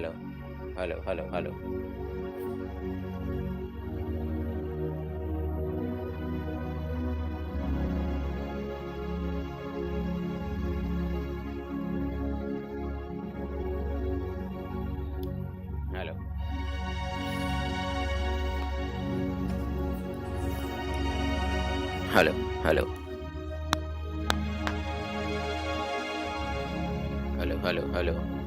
Hello, hello, hello, hello, hello, hello, hello, hello, hello, hello.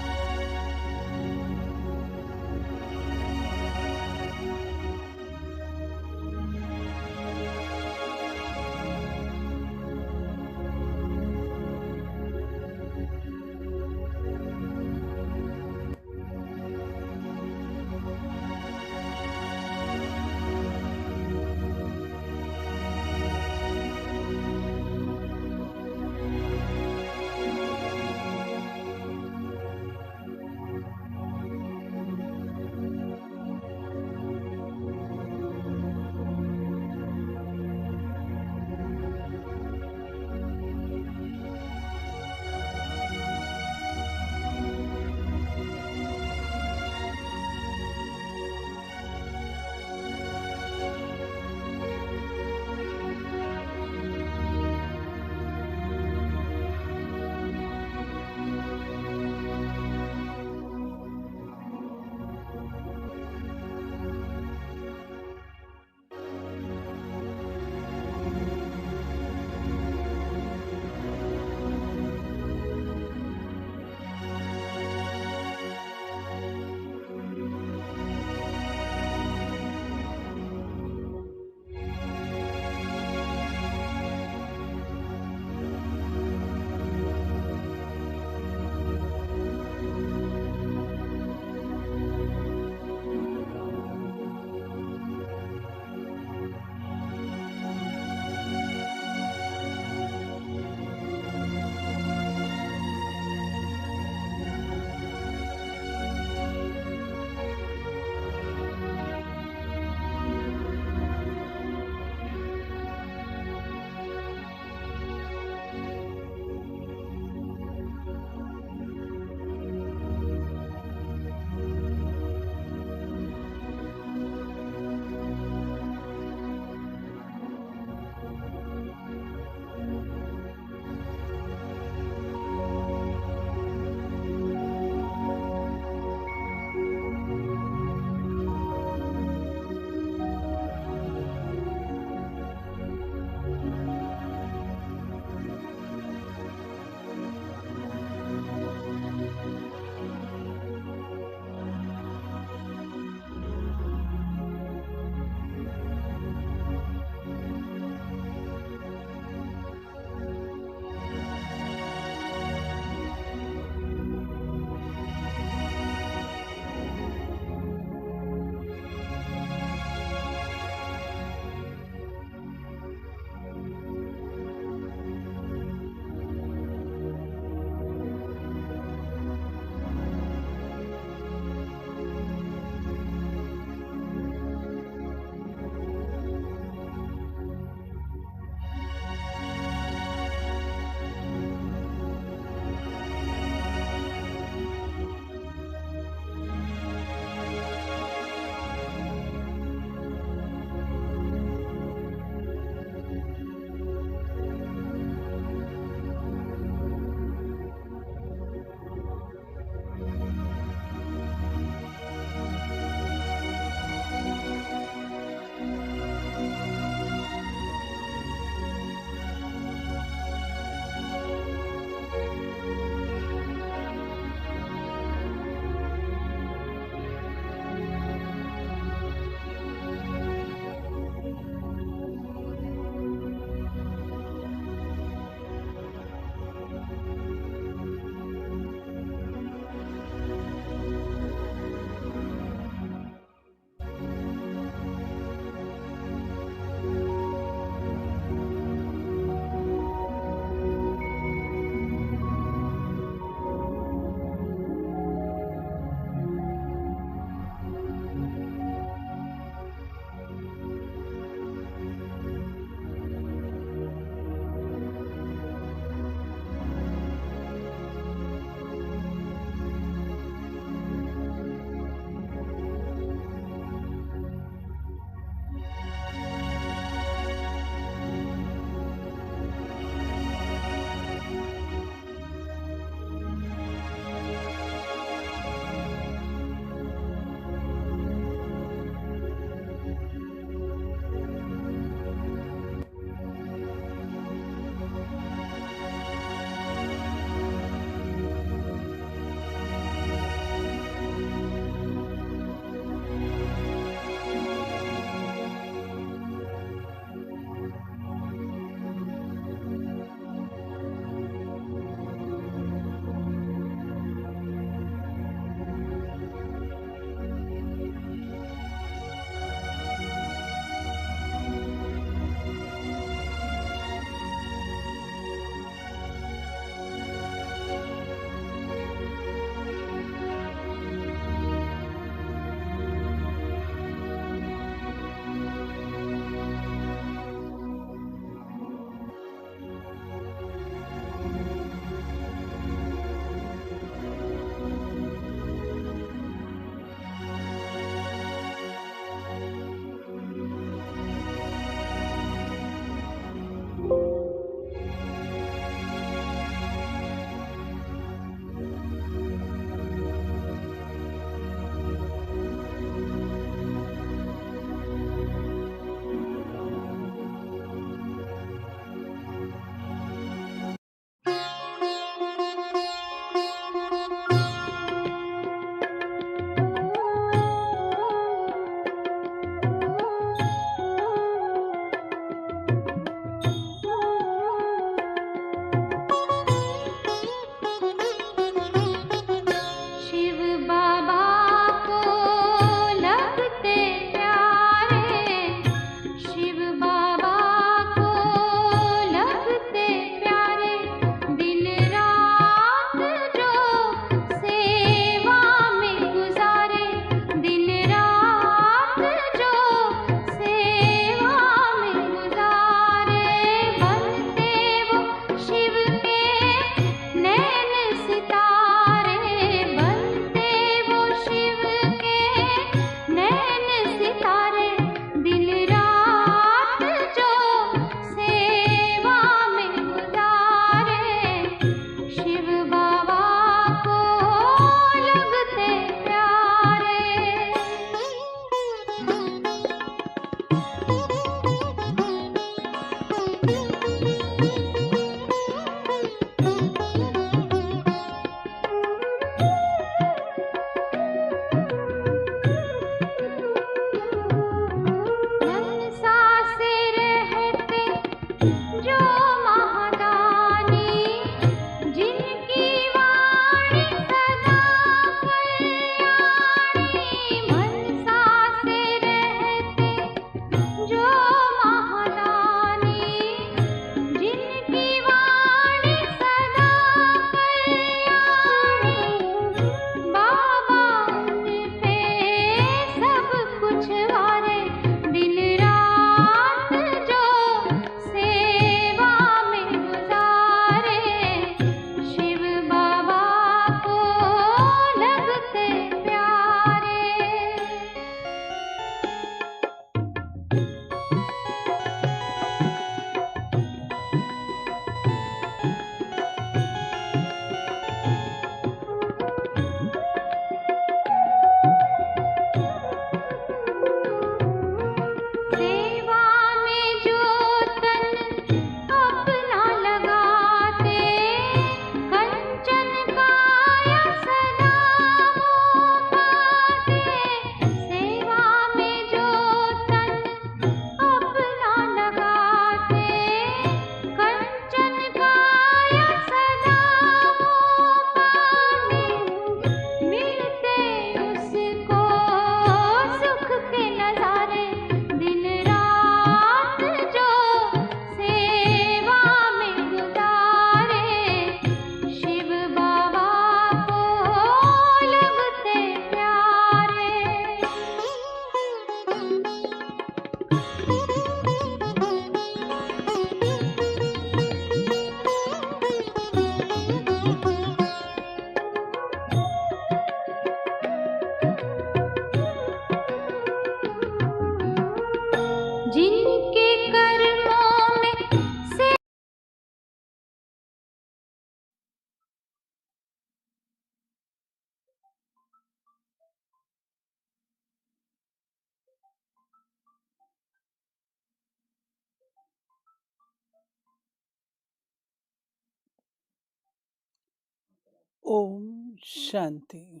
Om Shanti.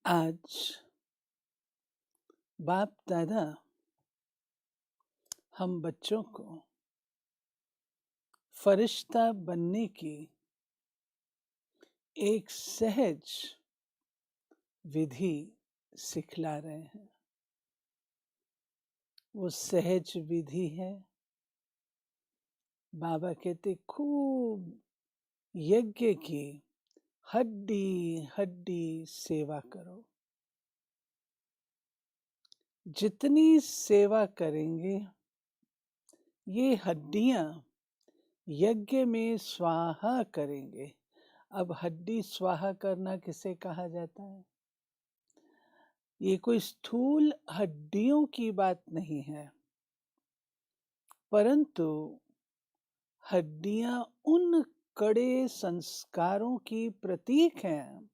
आज बाप दादा हम बच्चों को फरिश्ता बनने की एक सहज विधि सिखला रहे हैं। वो सहज विधि है, बाबा कहते खूब यज्ञ की हड्डी हड्डी सेवा करो। जितनी सेवा करेंगे ये हड्डियां यज्ञ में स्वाहा करेंगे। अब हड्डी स्वाहा करना किसे कहा जाता है? ये कोई स्थूल हड्डियों की बात नहीं है, परंतु हड्डियां उन कड़े संस्कारों की प्रतीक हैं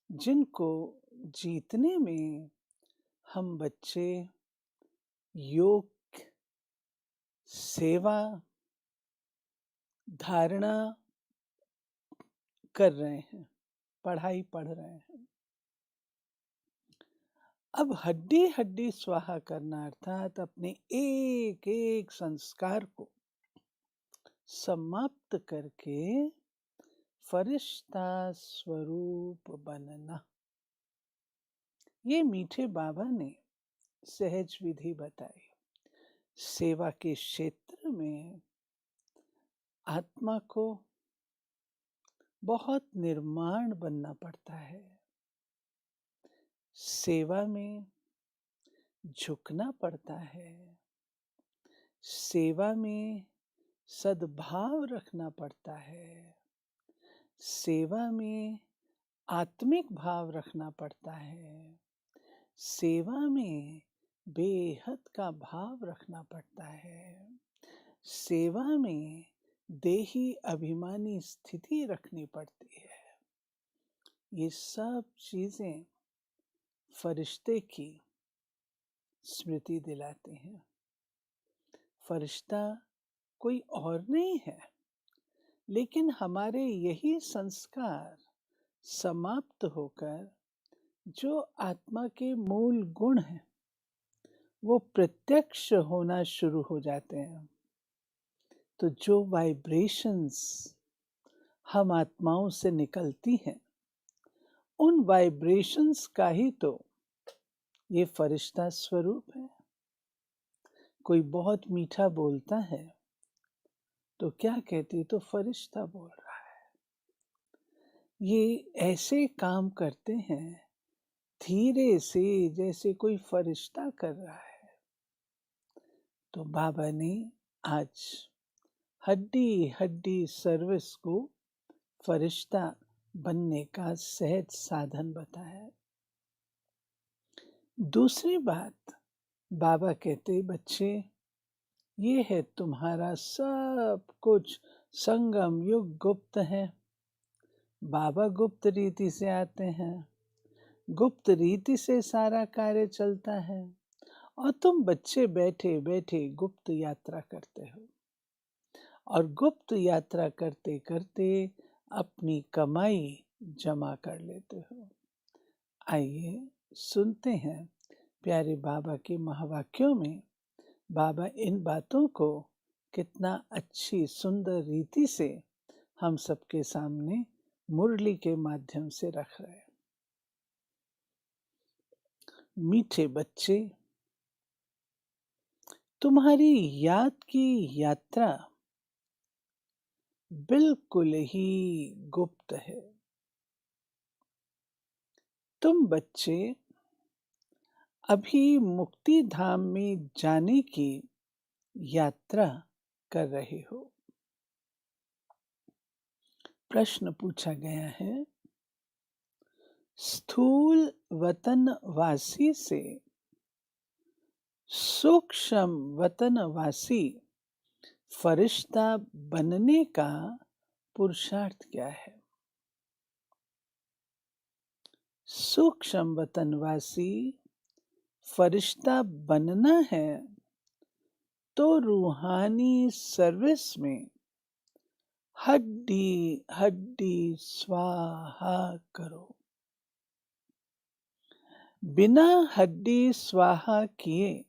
जिनको जीतने में हम बच्चे योग, सेवा, धारणा कर रहे हैं, पढ़ाई पढ़ रहे हैं। अब हड्डी हड्डी स्वाहा करना अर्थात अपने एक एक संस्कार को समाप्त करके फरिश्ता स्वरूप बनना। ये मीठे बाबा ने सहज विधि बताई। सेवा के क्षेत्र में आत्मा को बहुत निर्माण बनना पड़ता है। सेवा में झुकना पड़ता है। सेवा में सद्भाव रखना पड़ता है। सेवा में आत्मिक भाव रखना पड़ता है। सेवा में बेहद का भाव रखना पड़ता है। सेवा में देही अभिमानी स्थिति रखनी पड़ती है। ये सब चीजें फरिश्ते की स्मृति दिलाते हैं। फरिश्ता कोई और नहीं है, लेकिन हमारे यही संस्कार समाप्त होकर जो आत्मा के मूल गुण हैं वो प्रत्यक्ष होना शुरू हो जाते हैं। तो जो वाइब्रेशंस हम आत्माओं से निकलती हैं, उन वाइब्रेशंस का ही तो ये फरिश्ता स्वरूप है। कोई बहुत मीठा बोलता है तो क्या कहती, तो फरिश्ता बोल रहा है। ये ऐसे काम करते हैं धीरे से जैसे कोई फरिश्ता कर रहा है। तो बाबा ने आज हड्डी हड्डी सर्विस को फरिश्ता बनने का सहज साधन बताया। दूसरी बात बाबा कहते, बच्चे ये है तुम्हारा सब कुछ, संगम युग गुप्त है। बाबा गुप्त रीति से आते हैं, गुप्त रीति से सारा कार्य चलता है, और तुम बच्चे बैठे बैठे गुप्त यात्रा करते हो। और गुप्त यात्रा करते करते अपनी कमाई जमा कर लेते हो। आइए सुनते हैं प्यारे बाबा के महावाक्यों में बाबा इन बातों को कितना अच्छी सुंदर रीति से हम सबके सामने मुरली के माध्यम से रख रहे हैं। मीठे बच्चे, तुम्हारी याद की यात्रा बिल्कुल ही गुप्त है। तुम बच्चे अभी मुक्ति धाम में जाने की यात्रा कर रहे हो। प्रश्न पूछा गया है, स्थूल वतनवासी से सूक्ष्म वतनवासी फरिश्ता बनने का पुरुषार्थ क्या है? सूक्ष्म वतनवासी फरिश्ता बनना है तो रूहानी सर्विस में हड्डी हड्डी स्वाहा करो। बिना हड्डी स्वाहा किए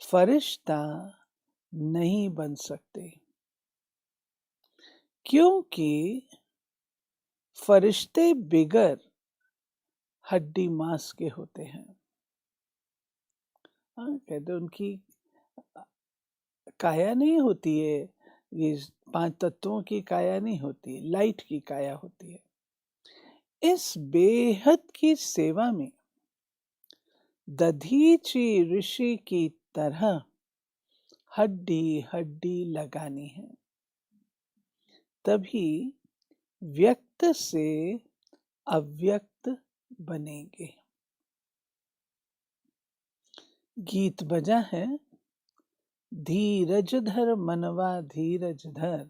फरिश्ता नहीं बन सकते, क्योंकि फरिश्ते बिगर हड्डी मांस के होते हैं। कहते उनकी काया नहीं होती है, ये 5 तत्वों की काया नहीं होती, लाइट की काया होती है। इस बेहद की सेवा में दधीची ऋषि की तरह हड्डी हड्डी लगानी है, तभी व्यक्त से अव्यक्त बनेंगे। गीत बजा है, धीरज धर मनवा धीरज धर,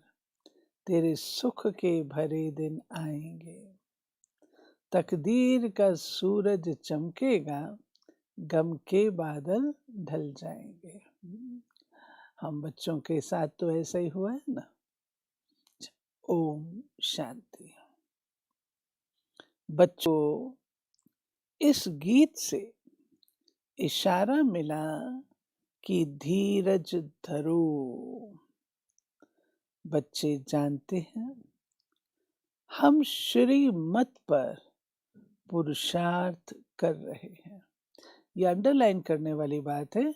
तेरे सुख के भरे दिन आएंगे। तकदीर का सूरज चमकेगा, गम के बादल ढल जाएंगे। हम बच्चों के साथ तो ऐसा ही हुआ है ना। ओम शांति। बच्चों, इस गीत से इशारा मिला कि धीरज धरो। बच्चे जानते हैं हम श्रीमत पर पुरुषार्थ कर रहे हैं। यह अंडरलाइन करने वाली बात है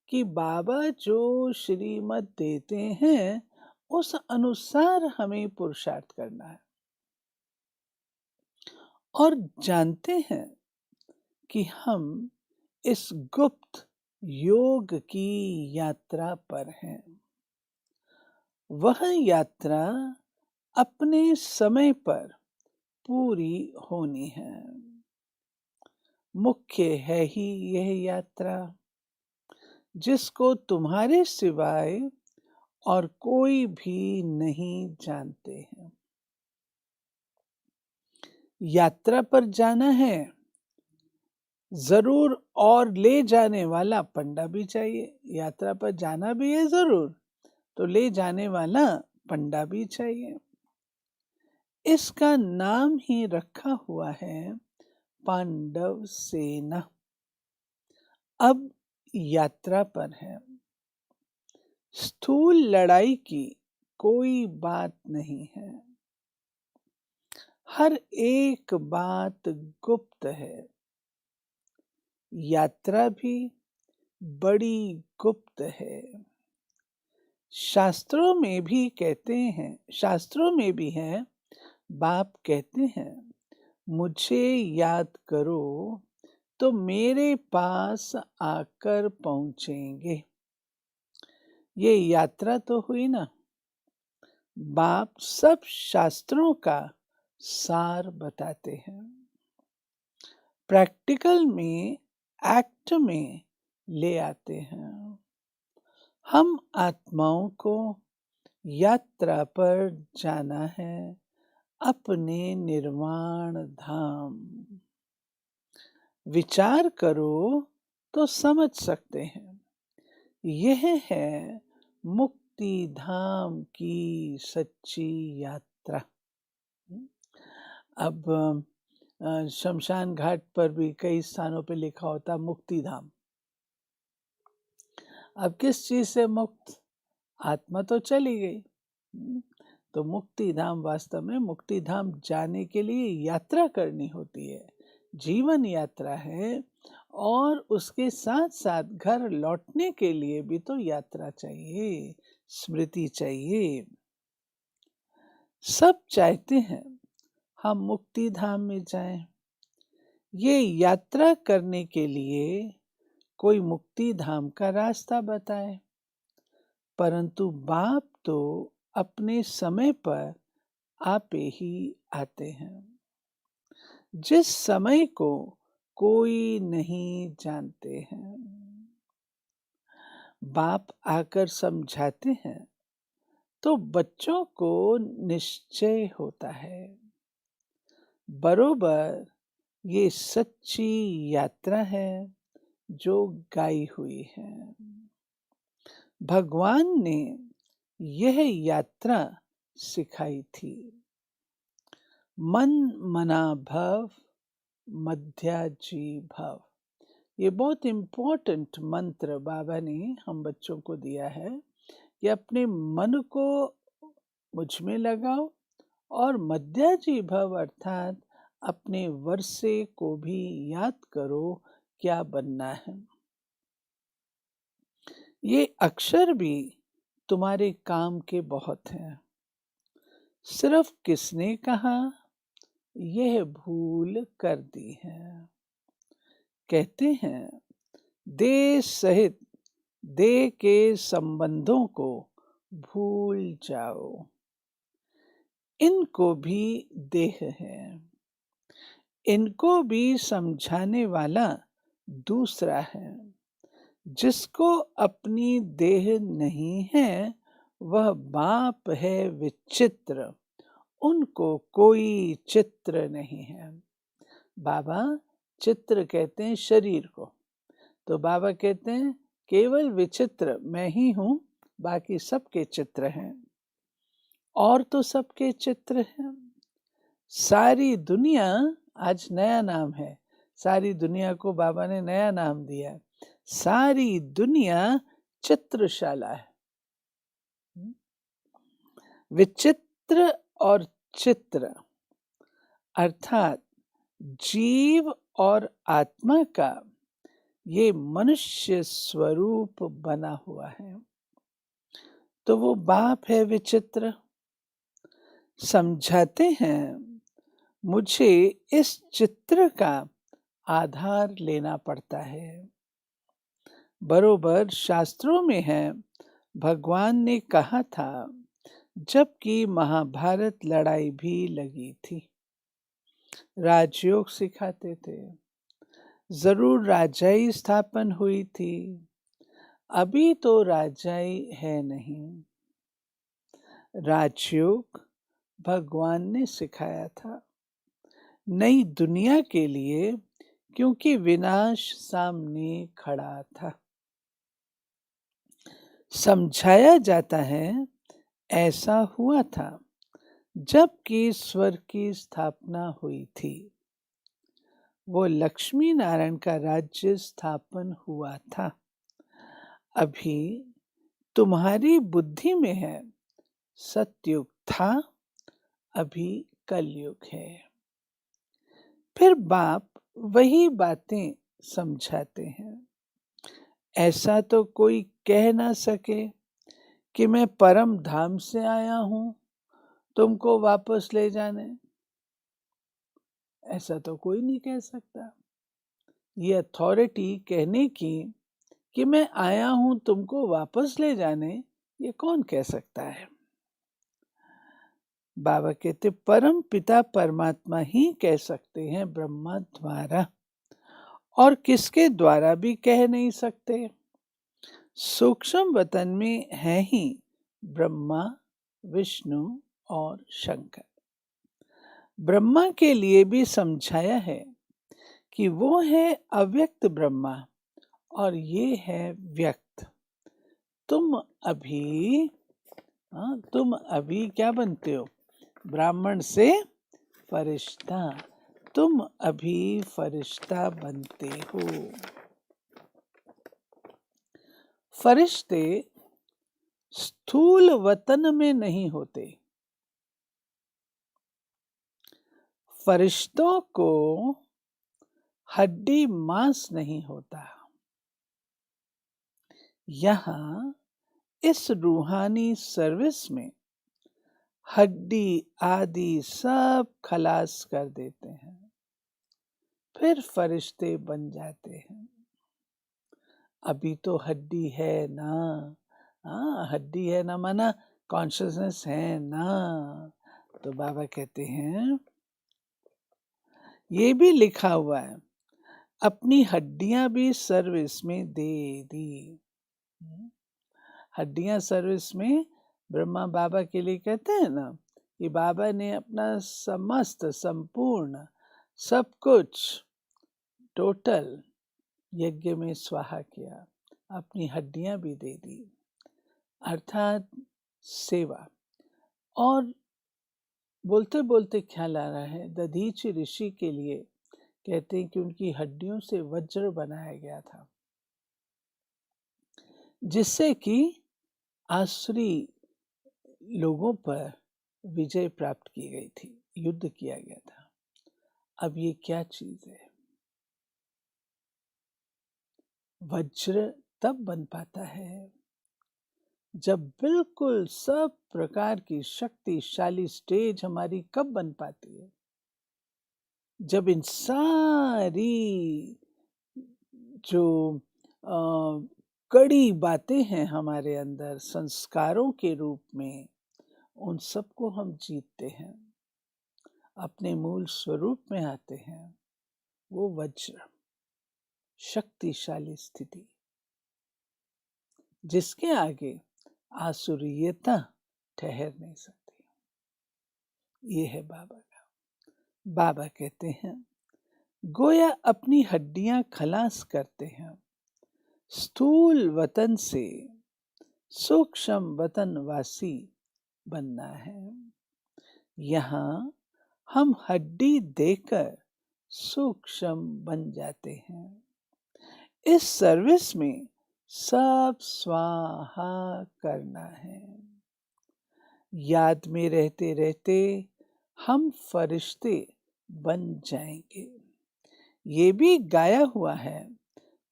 कि बाबा जो श्रीमत देते हैं उस अनुसार हमें पुरुषार्थ करना है, और जानते हैं कि हम इस गुप्त योग की यात्रा पर हैं। वह यात्रा अपने समय पर पूरी होनी है। मुख्य है ही यह यात्रा, जिसको तुम्हारे सिवाय और कोई भी नहीं जानते हैं। यात्रा पर जाना है, जरूर, और ले जाने वाला पंडा भी चाहिए। यात्रा पर जाना भी है जरूर, तो ले जाने वाला पंडा भी चाहिए। इसका नाम ही रखा हुआ है पांडव सेना। अब यात्रा पर है। स्थूल लड़ाई की कोई बात नहीं है, हर एक बात गुप्त है। यात्रा भी बड़ी गुप्त है। शास्त्रों में भी कहते हैं, शास्त्रों में भी है, बाप कहते हैं, मुझे याद करो तो मेरे पास आकर पहुंचेंगे। ये यात्रा तो हुई ना। बाप सब शास्त्रों का सार बताते हैं, प्रैक्टिकल में, एक्ट में ले आते हैं। हम आत्माओं को यात्रा पर जाना है अपने निर्वाण धाम। विचार करो तो समझ सकते हैं, यह है मुक्ति धाम की सच्ची यात्रा। अब शमशान घाट पर भी कई स्थानों पे लिखा होता मुक्ति धाम। अब किस चीज से मुक्त? आत्मा तो चली गई। तो मुक्ति धाम, वास्तव में मुक्ति धाम जाने के लिए यात्रा करनी होती है, जीवन यात्रा है। और उसके साथ साथ घर लौटने के लिए भी तो यात्रा चाहिए, स्मृति चाहिए। सब चाहते हैं हम मुक्ति धाम में जाएं। ये यात्रा करने के लिए कोई मुक्ति धाम का रास्ता बताए, परंतु बाप तो अपने समय पर आपे ही आते हैं, जिस समय को कोई नहीं जानते हैं। बाप आकर समझाते हैं तो बच्चों को निश्चय होता है, बरोबर ये सच्ची यात्रा है जो गाई हुई है। भगवान ने यह यात्रा सिखाई थी। मन मना भव, मध्याजी भव। ये बहुत इम्पोर्टेंट मंत्र बाबा ने हम बच्चों को दिया है कि अपने मन को मुझ में लगाओ और मध्याजी भव अर्थात अपने वर्षे को भी याद करो क्या बनना है। ये अक्षर भी तुम्हारे काम के बहुत हैं। सिर्फ किसने कहा यह भूल कर दी है। कहते हैं देह सहित देह के संबंधों को भूल जाओ। इनको भी देह है, इनको भी समझाने वाला दूसरा है। जिसको अपनी देह नहीं है वह बाप है विचित्र, उनको कोई चित्र नहीं है। बाबा चित्र कहते हैं शरीर को, तो बाबा कहते हैं केवल विचित्र मैं ही हूं, बाकी सबके चित्र हैं। और तो सबके चित्र हैं। सारी दुनिया, आज नया नाम है, सारी दुनिया को बाबा ने नया नाम दिया है। सारी दुनिया चित्रशाला है। विचित्र और चित्र अर्थात जीव और आत्मा का ये मनुष्य स्वरूप बना हुआ है। तो वो बाप है विचित्र। समझाते हैं मुझे इस चित्र का आधार लेना पड़ता है। बरोबर शास्त्रों में है, भगवान ने कहा था जबकि महाभारत लड़ाई भी लगी थी। राजयोग सिखाते थे, जरूर राजाई स्थापन हुई थी, अभी तो राजाई है नहीं। राजयोग भगवान ने सिखाया था नई दुनिया के लिए, क्योंकि विनाश सामने खड़ा था। समझाया जाता है ऐसा हुआ था जबकि स्वर्ग की स्थापना हुई थी। वो लक्ष्मी नारायण का राज्य स्थापन हुआ था। अभी तुम्हारी बुद्धि में है सतयुग था, अभी कलयुग है। फिर बाप वही बातें समझाते हैं। ऐसा तो कोई कह ना सके कि मैं परम धाम से आया हूं तुमको वापस ले जाने। ऐसा तो कोई नहीं कह सकता। ये अथॉरिटी कहने की कि मैं आया हूं तुमको वापस ले जाने, ये कौन कह सकता है। बाबा कहते परम पिता परमात्मा ही कह सकते हैं ब्रह्मा द्वारा, और किसके द्वारा भी कह नहीं सकते। सूक्ष्म वतन में है ही ब्रह्मा, विष्णु और शंकर। ब्रह्मा के लिए भी समझाया है कि वो है अव्यक्त ब्रह्मा और ये है व्यक्त। तुम अभी क्या बनते हो, ब्राह्मण से फरिश्ता। तुम अभी फरिश्ता बनते हो। फरिश्ते स्थूल वतन में नहीं होते। फरिश्तों को हड्डी मांस नहीं होता। यहाँ इस रूहानी सर्विस में हड्डी आदि सब खलास कर देते हैं, फिर फरिश्ते बन जाते हैं। अभी तो हड्डी है ना, हाँ हड्डी है ना माना कॉन्शियसनेस है ना। तो बाबा कहते हैं ये भी लिखा हुआ है, अपनी हड्डियां भी सर्विस में दे दी। हड्डियां सर्विस में ब्रह्मा बाबा के लिए कहते हैं ना कि बाबा ने अपना समस्त संपूर्ण सब कुछ टोटल यज्ञ में स्वाहा किया, अपनी हड्डियां भी दे दी। अर्थात सेवा। और बोलते बोलते ख्याल आ रहा है, दधीचि ऋषि के लिए कहते हैं कि उनकी हड्डियों से वज्र बनाया गया था, जिससे कि आसुरी लोगों पर विजय प्राप्त की गई थी, युद्ध किया गया था। अब ये क्या चीज है? वज्र तब बन पाता है जब बिल्कुल सब प्रकार की शक्तिशाली स्टेज हमारी कब बन पाती है? जब इन सारी जो कड़ी बातें हैं हमारे अंदर संस्कारों के रूप में, उन सबको हम जीतते हैं, अपने मूल स्वरूप में आते हैं। वो वज्र, शक्तिशाली स्थिति, जिसके आगे आसुरीयता ठहर नहीं सकती। ये है बाबा का। बाबा कहते हैं, गोया अपनी हड्डियां खलास करते हैं, स्थूल वतन से सूक्ष्म वतन वासी बनना है। यहाँ हम हड्डी देकर सूक्ष्म बन जाते हैं। इस सर्विस में सब स्वाहा करना है। याद में रहते रहते हम फरिश्ते बन जाएंगे। ये भी गाया हुआ है,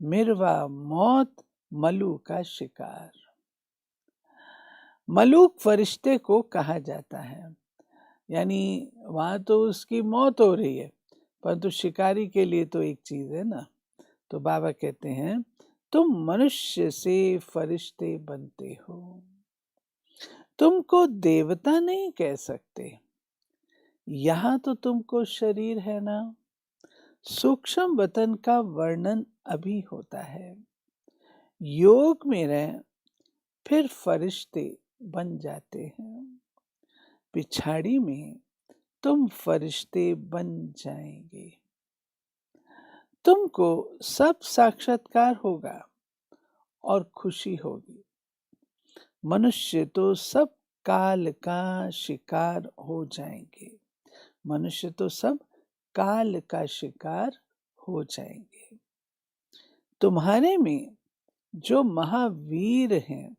मिर्वा मौत मलूक का शिकार। मलूक फरिश्ते को कहा जाता है, यानी वहां तो उसकी मौत हो रही है, परंतु शिकारी के लिए तो एक चीज है ना। तो बाबा कहते हैं, तुम मनुष्य से फरिश्ते बनते हो, तुमको देवता नहीं कह सकते। यहां तो तुमको शरीर है ना। सूक्ष्म वतन का वर्णन अभी होता है। योग में रह फिर फरिश्ते बन जाते हैं, पिछाड़ी में तुम फरिश्ते बन जाएंगे। तुमको सब साक्षात्कार होगा और खुशी होगी। मनुष्य तो सब काल का शिकार हो जाएंगे। मनुष्य तो सब काल का शिकार हो जाएंगे। तुम्हारे में जो महावीर हैं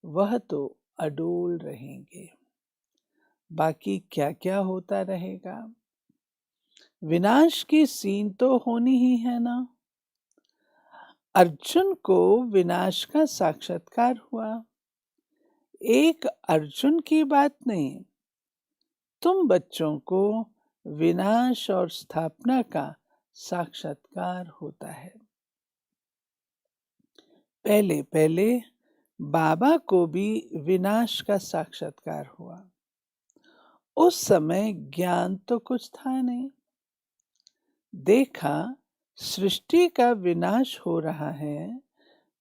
वह तो अडोल रहेंगे। बाकी क्या क्या होता रहेगा? विनाश की सीन तो होनी ही है ना। अर्जुन को विनाश का साक्षात्कार हुआ। एक अर्जुन की बात नहीं, तुम बच्चों को विनाश और स्थापना का साक्षात्कार होता है। पहले पहले बाबा को भी विनाश का साक्षात्कार हुआ। उस समय ज्ञान तो कुछ था नहीं। देखा सृष्टि का विनाश हो रहा है,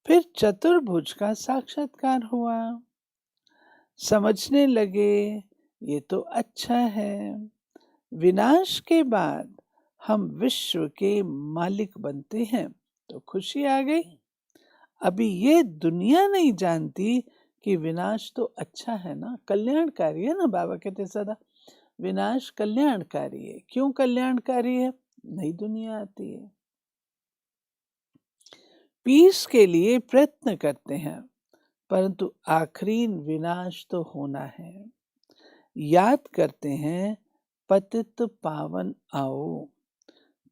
फिर चतुर्भुज का साक्षात्कार हुआ। समझने लगे ये तो अच्छा है, विनाश के बाद हम विश्व के मालिक बनते हैं, तो खुशी आ गई। अभी ये दुनिया नहीं जानती कि विनाश तो अच्छा है ना, कल्याणकारी है ना। बाबा कहते सदा विनाश कल्याणकारी है। क्यों कल्याणकारी है? नई दुनिया आती है, पीस के लिए प्रयत्न करते हैं, परंतु आखिरी विनाश तो होना है। याद करते हैं पतित पावन आओ,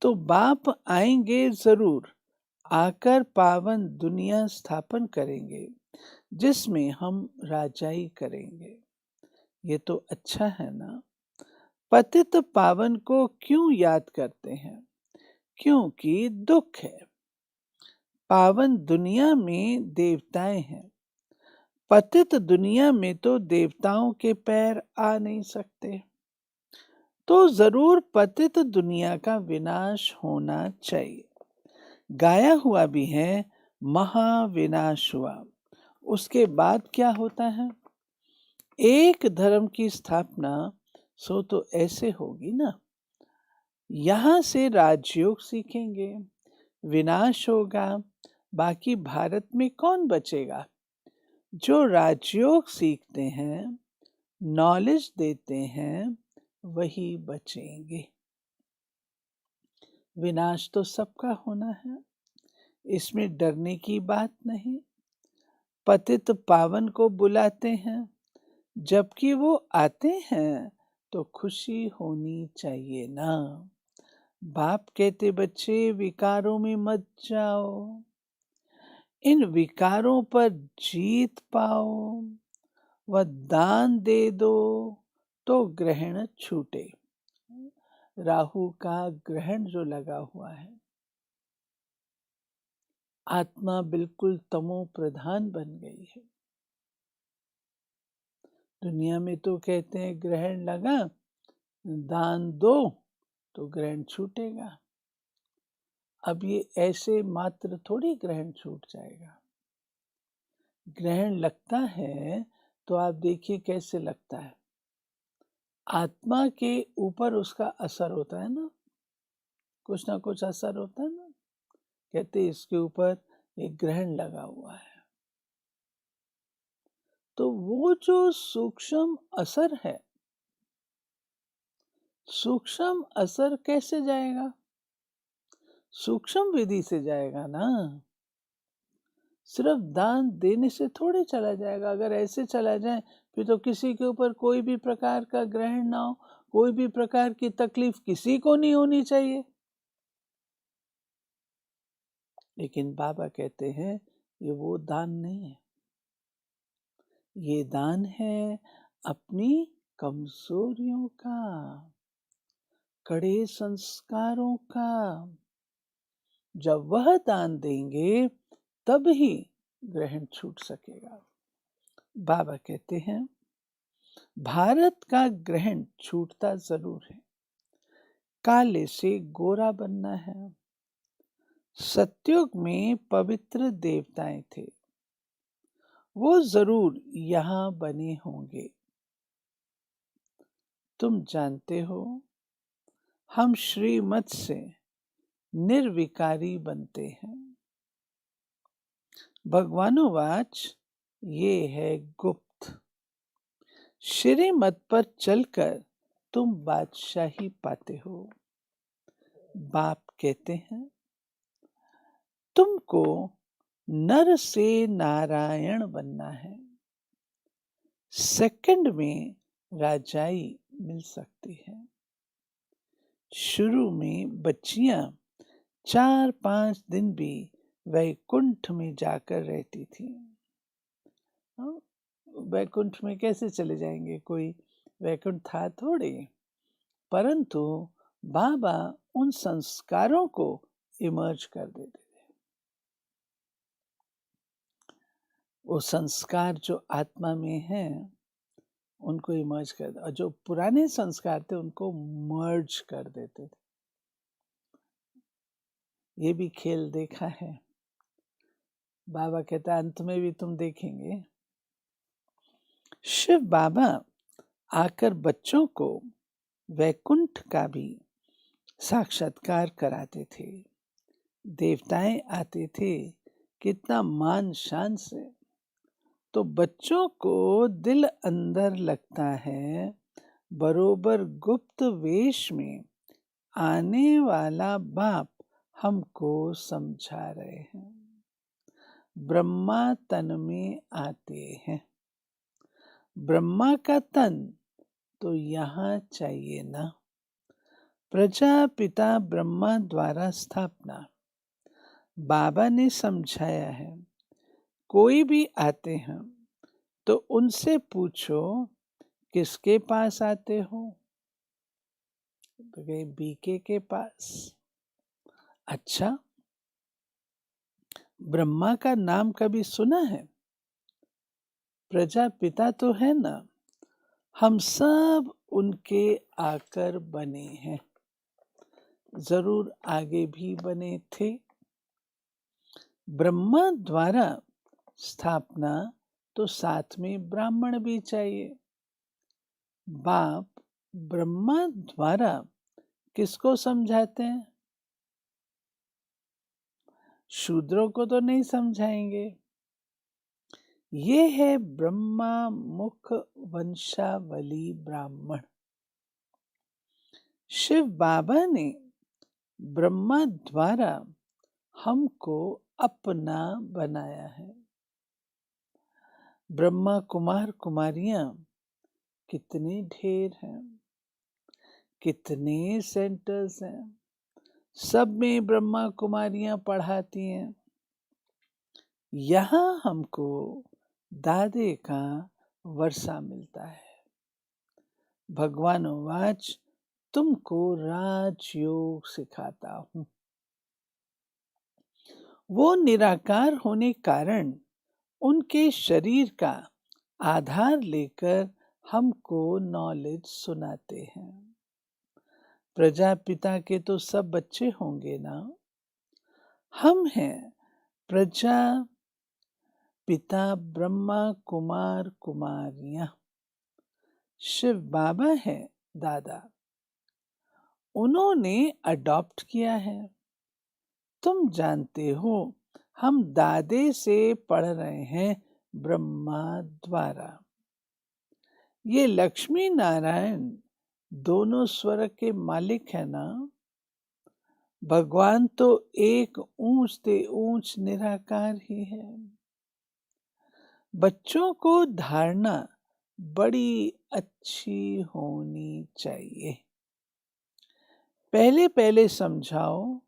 तो बाप आएंगे जरूर, आकर पावन दुनिया स्थापन करेंगे, जिसमें हम राजाई करेंगे। ये तो अच्छा है ना। पतित पावन को क्यों याद करते हैं? क्योंकि दुख है। पावन दुनिया में देवताएं हैं, पतित दुनिया में तो देवताओं के पैर आ नहीं सकते, तो जरूर पतित दुनिया का विनाश होना चाहिए। गाया हुआ भी है, महाविनाश हुआ। उसके बाद क्या होता है? एक धर्म की स्थापना सो तो ऐसे होगी ना। यहां से राजयोग सीखेंगे, विनाश होगा, बाकी भारत में कौन बचेगा? जो राजयोग सीखते हैं, नॉलेज देते हैं, वही बचेंगे। विनाश तो सबका होना है, इसमें डरने की बात नहीं। पतित पावन को बुलाते हैं, जबकि वो आते हैं तो खुशी होनी चाहिए ना। बाप कहते बच्चे विकारों में मत जाओ, इन विकारों पर जीत पाओ व दान दे दो तो ग्रहण छूटे। राहु का ग्रहण जो लगा हुआ है, आत्मा बिल्कुल तमो प्रधान बन गई है। दुनिया में तो कहते हैं ग्रहण लगा, दान दो तो ग्रहण छूटेगा। अब ये ऐसे मात्र थोड़ी ग्रहण छूट जाएगा। ग्रहण लगता है तो आप देखिए कैसे लगता है, आत्मा के ऊपर उसका असर होता है ना, कुछ ना कुछ असर होता है ना। कहते इसके ऊपर एक ग्रहण लगा हुआ है, तो वो जो सूक्ष्म असर है, सूक्ष्म असर कैसे जाएगा? सूक्ष्म विधि से जाएगा ना। सिर्फ दान देने से थोड़े चला जाएगा। अगर ऐसे चला जाए फिर तो किसी के ऊपर कोई भी प्रकार का ग्रहण ना हो, कोई भी प्रकार की तकलीफ किसी को नहीं होनी चाहिए। लेकिन बाबा कहते हैं ये वो दान नहीं है, ये दान है अपनी कमजोरियों का, कड़े संस्कारों का। जब वह दान देंगे तब ही ग्रहण छूट सकेगा। बाबा कहते हैं भारत का ग्रहण छूटता जरूर है, काले से गोरा बनना है। सतयुग में पवित्र देवताएं थे, वो जरूर यहां बने होंगे। तुम जानते हो हम श्रीमत से निर्विकारी बनते हैं। भगवानोवाच ये है गुप्त, श्रीमत पर चलकर तुम बादशाही पाते हो। बाप कहते हैं तुमको नर से नारायण बनना है, सेकंड में राजाई मिल सकती है। शुरू में बच्चियां 4-5 दिन भी वैकुंठ में जाकर रहती थी। वैकुंठ में कैसे चले जाएंगे, कोई वैकुंठ था थोड़ी। परंतु बाबा उन संस्कारों को इमर्ज कर देते थे। वो संस्कार जो आत्मा में है उनको इमर्ज कर दे, और जो पुराने संस्कार थे उनको मर्ज कर देते थे। ये भी खेल देखा है। बाबा कहता अंत में भी तुम देखेंगे। शिव बाबा आकर बच्चों को वैकुंठ का भी साक्षात्कार कराते थे। देवताएं आते थे कितना मान शान से, तो बच्चों को दिल अंदर लगता है बरोबर गुप्त वेश में आने वाला बाप हमको समझा रहे हैं। ब्रह्मा तन में आते हैं, ब्रह्मा का तन तो यहाँ चाहिए ना। प्रजापिता ब्रह्मा द्वारा स्थापना बाबा ने समझाया है। कोई भी आते हैं तो उनसे पूछो किसके पास आते हो, तो गए बीके के पास। अच्छा, ब्रह्मा का नाम कभी सुना है? प्रजापिता तो है ना, हम सब उनके आकर बने हैं, जरूर आगे भी बने थे। ब्रह्मा द्वारा स्थापना तो साथ में ब्राह्मण भी चाहिए। बाप ब्रह्मा द्वारा किसको समझाते हैं? शूद्रों को तो नहीं समझाएंगे। ये है ब्रह्मा मुख वंशावली ब्राह्मण। शिव बाबा ने ब्रह्मा द्वारा हमको अपना बनाया है। ब्रह्मा कुमार कुमारियां कितने ढेर हैं, कितने सेंटर्स हैं, सब में ब्रह्मा कुमारियां पढ़ाती हैं। यहाँ हमको दादे का वर्षा मिलता है। भगवान वाच तुमको राजयोग सिखाता हूं। वो निराकार होने कारण उनके शरीर का आधार लेकर हमको नॉलेज सुनाते हैं। प्रजापिता के तो सब बच्चे होंगे ना। हम हैं प्रजा पिता ब्रह्मा कुमार कुमारियां। शिव बाबा है दादा, उन्होंने अडॉप्ट किया है। तुम जानते हो हम दादे से पढ़ रहे हैं ब्रह्मा द्वारा। ये लक्ष्मी नारायण दोनों स्वर्ग के मालिक है ना। भगवान तो एक ऊंच ते ऊंच निराकार ही है। बच्चों को धारणा बड़ी अच्छी होनी चाहिए। पहले पहले समझाओ,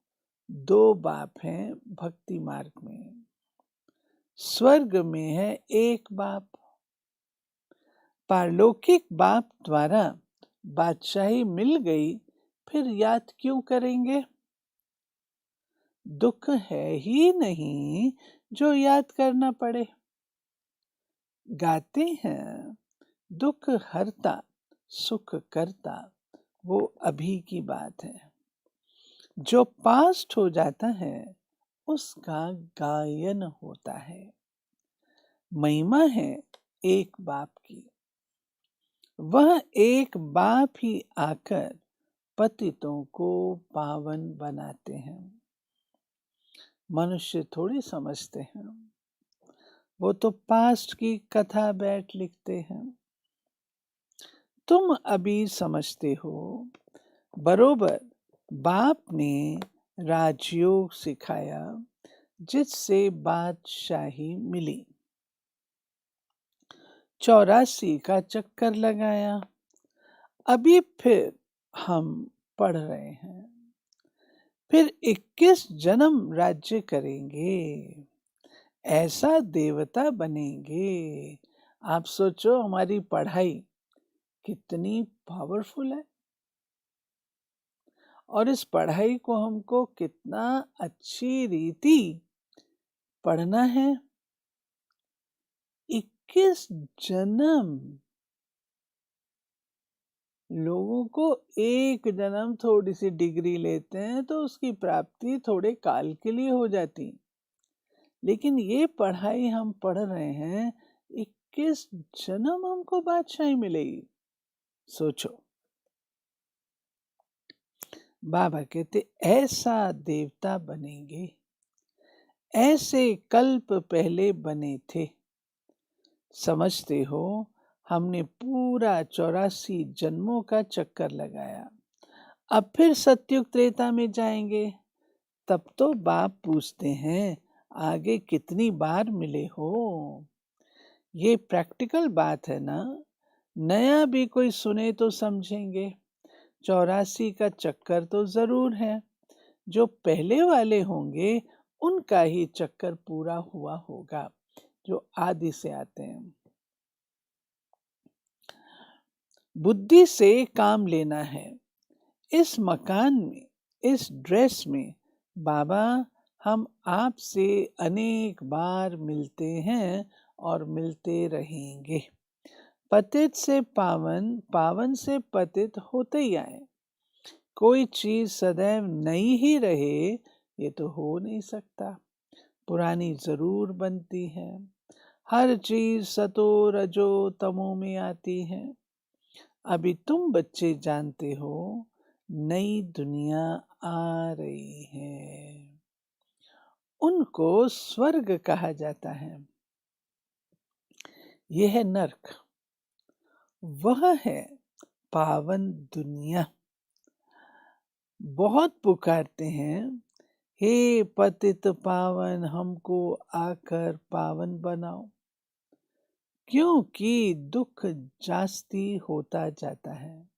दो बाप हैं भक्ति मार्ग में। स्वर्ग में है एक बाप। पारलौकिक बाप द्वारा बादशाही मिल गई, फिर याद क्यों करेंगे। दुख है ही नहीं जो याद करना पड़े। गाते हैं दुख हरता सुख करता, वो अभी की बात है। जो पास्ट हो जाता है उसका गायन होता है। महिमा है एक बाप की। वह एक बाप ही आकर पतितों को पावन बनाते हैं। मनुष्य थोड़ी समझते हैं, वो तो पास्ट की कथा बैठ लिखते हैं। तुम अभी समझते हो। बरोबर बाप ने राजयोग सिखाया, जिससे बादशाही मिली। 84 का चक्कर लगाया। अभी फिर हम पढ़ रहे हैं, फिर 21 जन्म राज्य करेंगे, ऐसा देवता बनेंगे। आप सोचो हमारी पढ़ाई कितनी पावरफुल है, और इस पढ़ाई को हमको कितना अच्छी रीति पढ़ना है। 21 जन्म। लोगों को एक जन्म थोड़ी सी डिग्री लेते हैं तो उसकी प्राप्ति थोड़े काल के लिए हो जाती, लेकिन ये पढ़ाई हम पढ़ रहे हैं 21 जन्म हमको बादशाही मिलेगी। सोचो। बाबा कहते ऐसा देवता बनेंगे, ऐसे कल्प पहले बने थे। समझते हो, हमने पूरा 84 जन्मों का चक्कर लगाया। अब फिर सतयुग त्रेता में जाएंगे। तब तो बाप पूछते हैं आगे कितनी बार मिले हो। ये प्रैक्टिकल बात है ना। नया भी कोई सुने तो समझेंगे। 84 का चक्कर तो जरूर है। जो पहले वाले होंगे उनका ही चक्कर पूरा हुआ होगा, जो आदि से आते हैं। बुद्धि से काम लेना है। इस मकान में, इस ड्रेस में बाबा हम आपसे अनेक बार मिलते हैं और मिलते रहेंगे। पतित से पावन, पावन से पतित होते ही आए। कोई चीज सदैव नई ही रहे ये तो हो नहीं सकता। पुरानी जरूर बनती है। हर चीज सतो रजो तमो में आती है। अभी तुम बच्चे जानते हो नई दुनिया आ रही है, उनको स्वर्ग कहा जाता है। ये है नर्क, वह है पावन दुनिया। बहुत पुकारते हैं, हे पतित पावन हमको आकर पावन बनाओ, क्योंकि दुख जास्ती होता जाता है।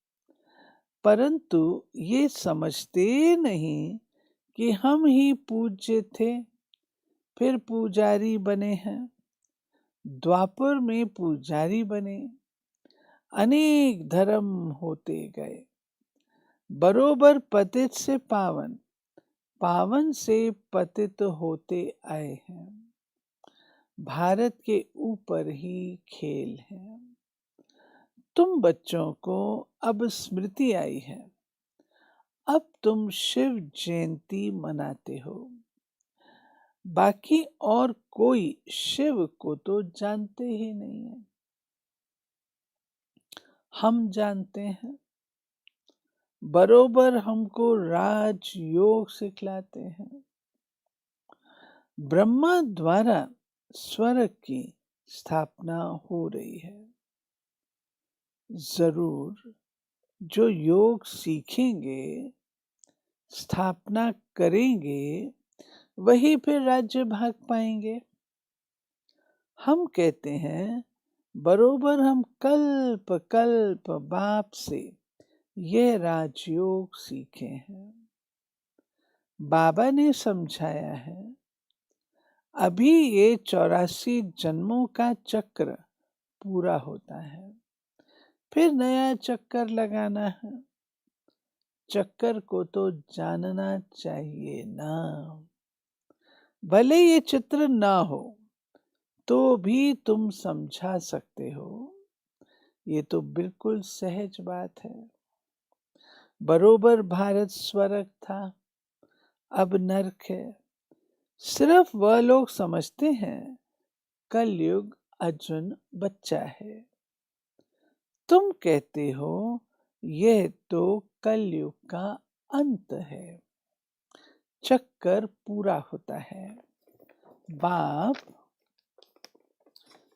परंतु ये समझते नहीं कि हम ही पूज्य थे, फिर पुजारी बने हैं। द्वापर में पुजारी बने, अनेक धर्म होते गए, बरोबर पतित से पावन, पावन से पतित होते आए हैं। भारत के ऊपर ही खेल है। तुम बच्चों को अब स्मृति आई है, अब तुम शिव जयंती मनाते हो। बाकी और कोई शिव को तो जानते ही नहीं है। हम जानते हैं, बरोबर हमको राज योग सिखलाते हैं। ब्रह्मा द्वारा स्वर्ग की स्थापना हो रही है। जरूर जो योग सीखेंगे, स्थापना करेंगे, वही फिर राज्य भाग पाएंगे। हम कहते हैं, बरोबर हम कल्प कल्प बाप से यह राजयोग सीखे हैं। बाबा ने समझाया है, अभी ये 84 जन्मों का चक्र पूरा होता है, फिर नया चक्कर लगाना है। चक्कर को तो जानना चाहिए ना। भले ये चित्र ना हो तो भी तुम समझा सकते हो, ये तो बिल्कुल सहज बात है। बरोबर भारत स्वर्ग था, अब नर्क है। सिर्फ वह लोग समझते हैं कलयुग अर्जुन बच्चा है। तुम कहते हो यह तो कलयुग का अंत है, चक्कर पूरा होता है। बाप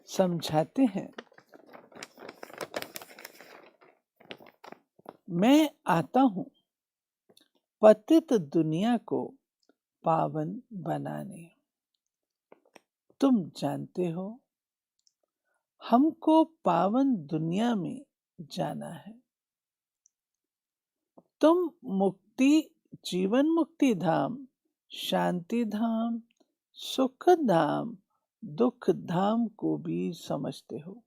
समझाते हैं, मैं आता हूं पतित दुनिया को पावन बनाने। तुम जानते हो हमको पावन दुनिया में जाना है। तुम मुक्ति, जीवन मुक्ति धाम, शांति धाम, सुख धाम, दुख धाम को भी समझते हो,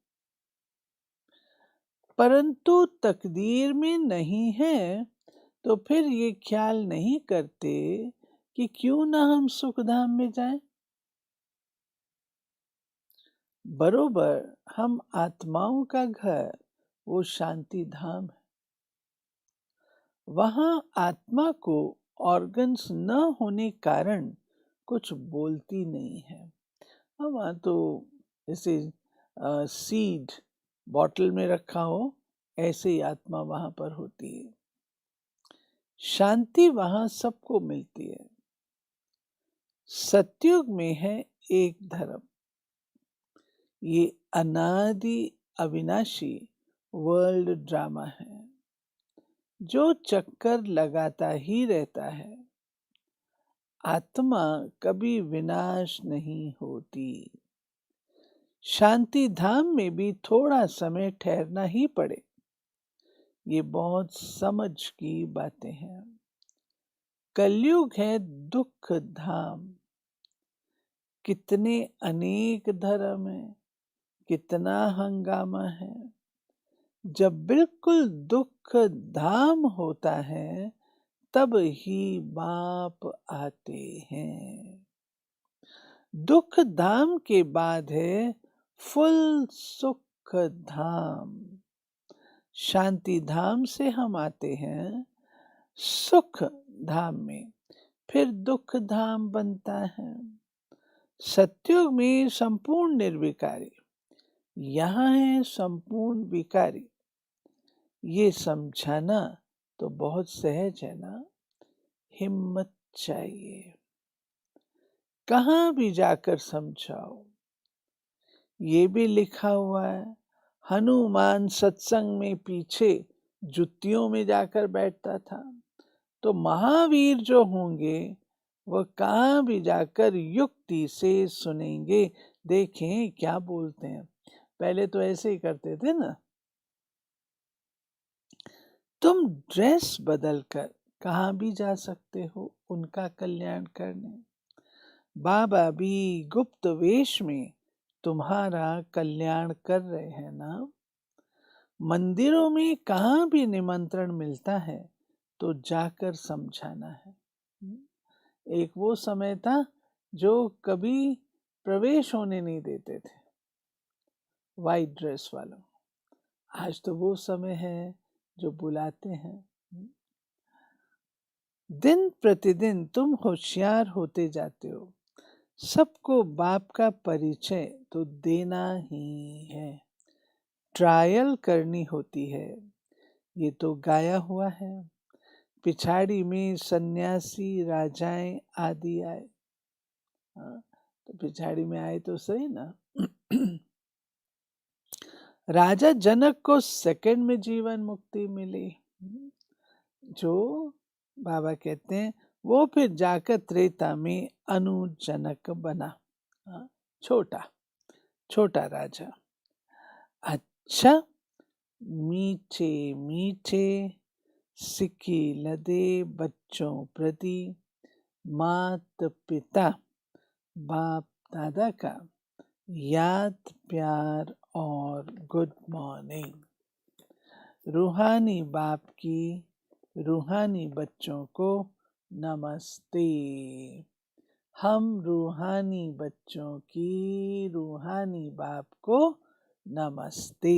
परंतु तकदीर में नहीं है, तो फिर ये ख्याल नहीं करते कि क्यों ना हम सुख धाम में जाएं। बरोबर हम आत्माओं का घर वो शांति धाम है। वहां आत्मा को ऑर्गन्स न होने कारण कुछ बोलती नहीं है। वहां तो जैसे सीड बॉटल में रखा हो, ऐसे ही आत्मा वहां पर होती है। शांति वहां सबको मिलती है। सतयुग में है एक धर्म, ये अनादि अविनाशी वर्ल्ड ड्रामा है, जो चक्कर लगाता ही रहता है। आत्मा कभी विनाश नहीं होती। शांति धाम में भी थोड़ा समय ठहरना ही पड़े। ये बहुत समझ की बातें हैं। कलयुग है दुख धाम। कितने अनेक धर्म हैं, कितना हंगामा है। जब बिल्कुल दुख धाम होता है, तब ही बाप आते हैं। दुख धाम के बाद है फुल सुख धाम। शांति धाम से हम आते हैं सुख धाम में, फिर दुख धाम बनता है। सतयुग में संपूर्ण निर्विकारी, यहाँ है संपूर्ण विकारी। ये समझाना तो बहुत सहज है ना। हिम्मत चाहिए, कहाँ भी जाकर समझाओ। ये भी लिखा हुआ है, हनुमान सत्संग में पीछे जुतियों में जाकर बैठता था। तो महावीर जो होंगे वह कहाँ भी जाकर युक्ति से सुनेंगे। देखें क्या बोलते हैं। पहले तो ऐसे ही करते थे ना, तुम ड्रेस बदल कर कहाँ भी जा सकते हो उनका कल्याण करने। बाबा भी गुप्त वेश में तुम्हारा कल्याण कर रहे हैं ना। मंदिरों में कहाँ भी निमंत्रण मिलता है तो जाकर समझाना है। एक वो समय था जो कभी प्रवेश होने नहीं देते थे वाइट ड्रेस वालों। आज तो वो समय है जो बुलाते हैं। दिन प्रतिदिन तुम होशियार होते जाते हो। सबको बाप का परिचय तो देना ही है, ट्रायल करनी होती है। ये तो गाया हुआ है। पिछाड़ी में सन्यासी राजाएं आदि आए। हाँ, तो पिछाड़ी में आए तो सही ना। राजा जनक को सेकंड में जीवन मुक्ति मिली। जो बाबा कहते हैं वो फिर जाकर त्रेता में अनुजनक बना। हाँ, छोटा छोटा राजा। अच्छा, मीठे मीठे सिक्के लदे बच्चों प्रति मात पिता बाप दादा का याद प्यार और गुड मॉर्निंग। रूहानी बाप की रूहानी बच्चों को नमस्ते। हम रूहानी बच्चों की रूहानी बाप को नमस्ते।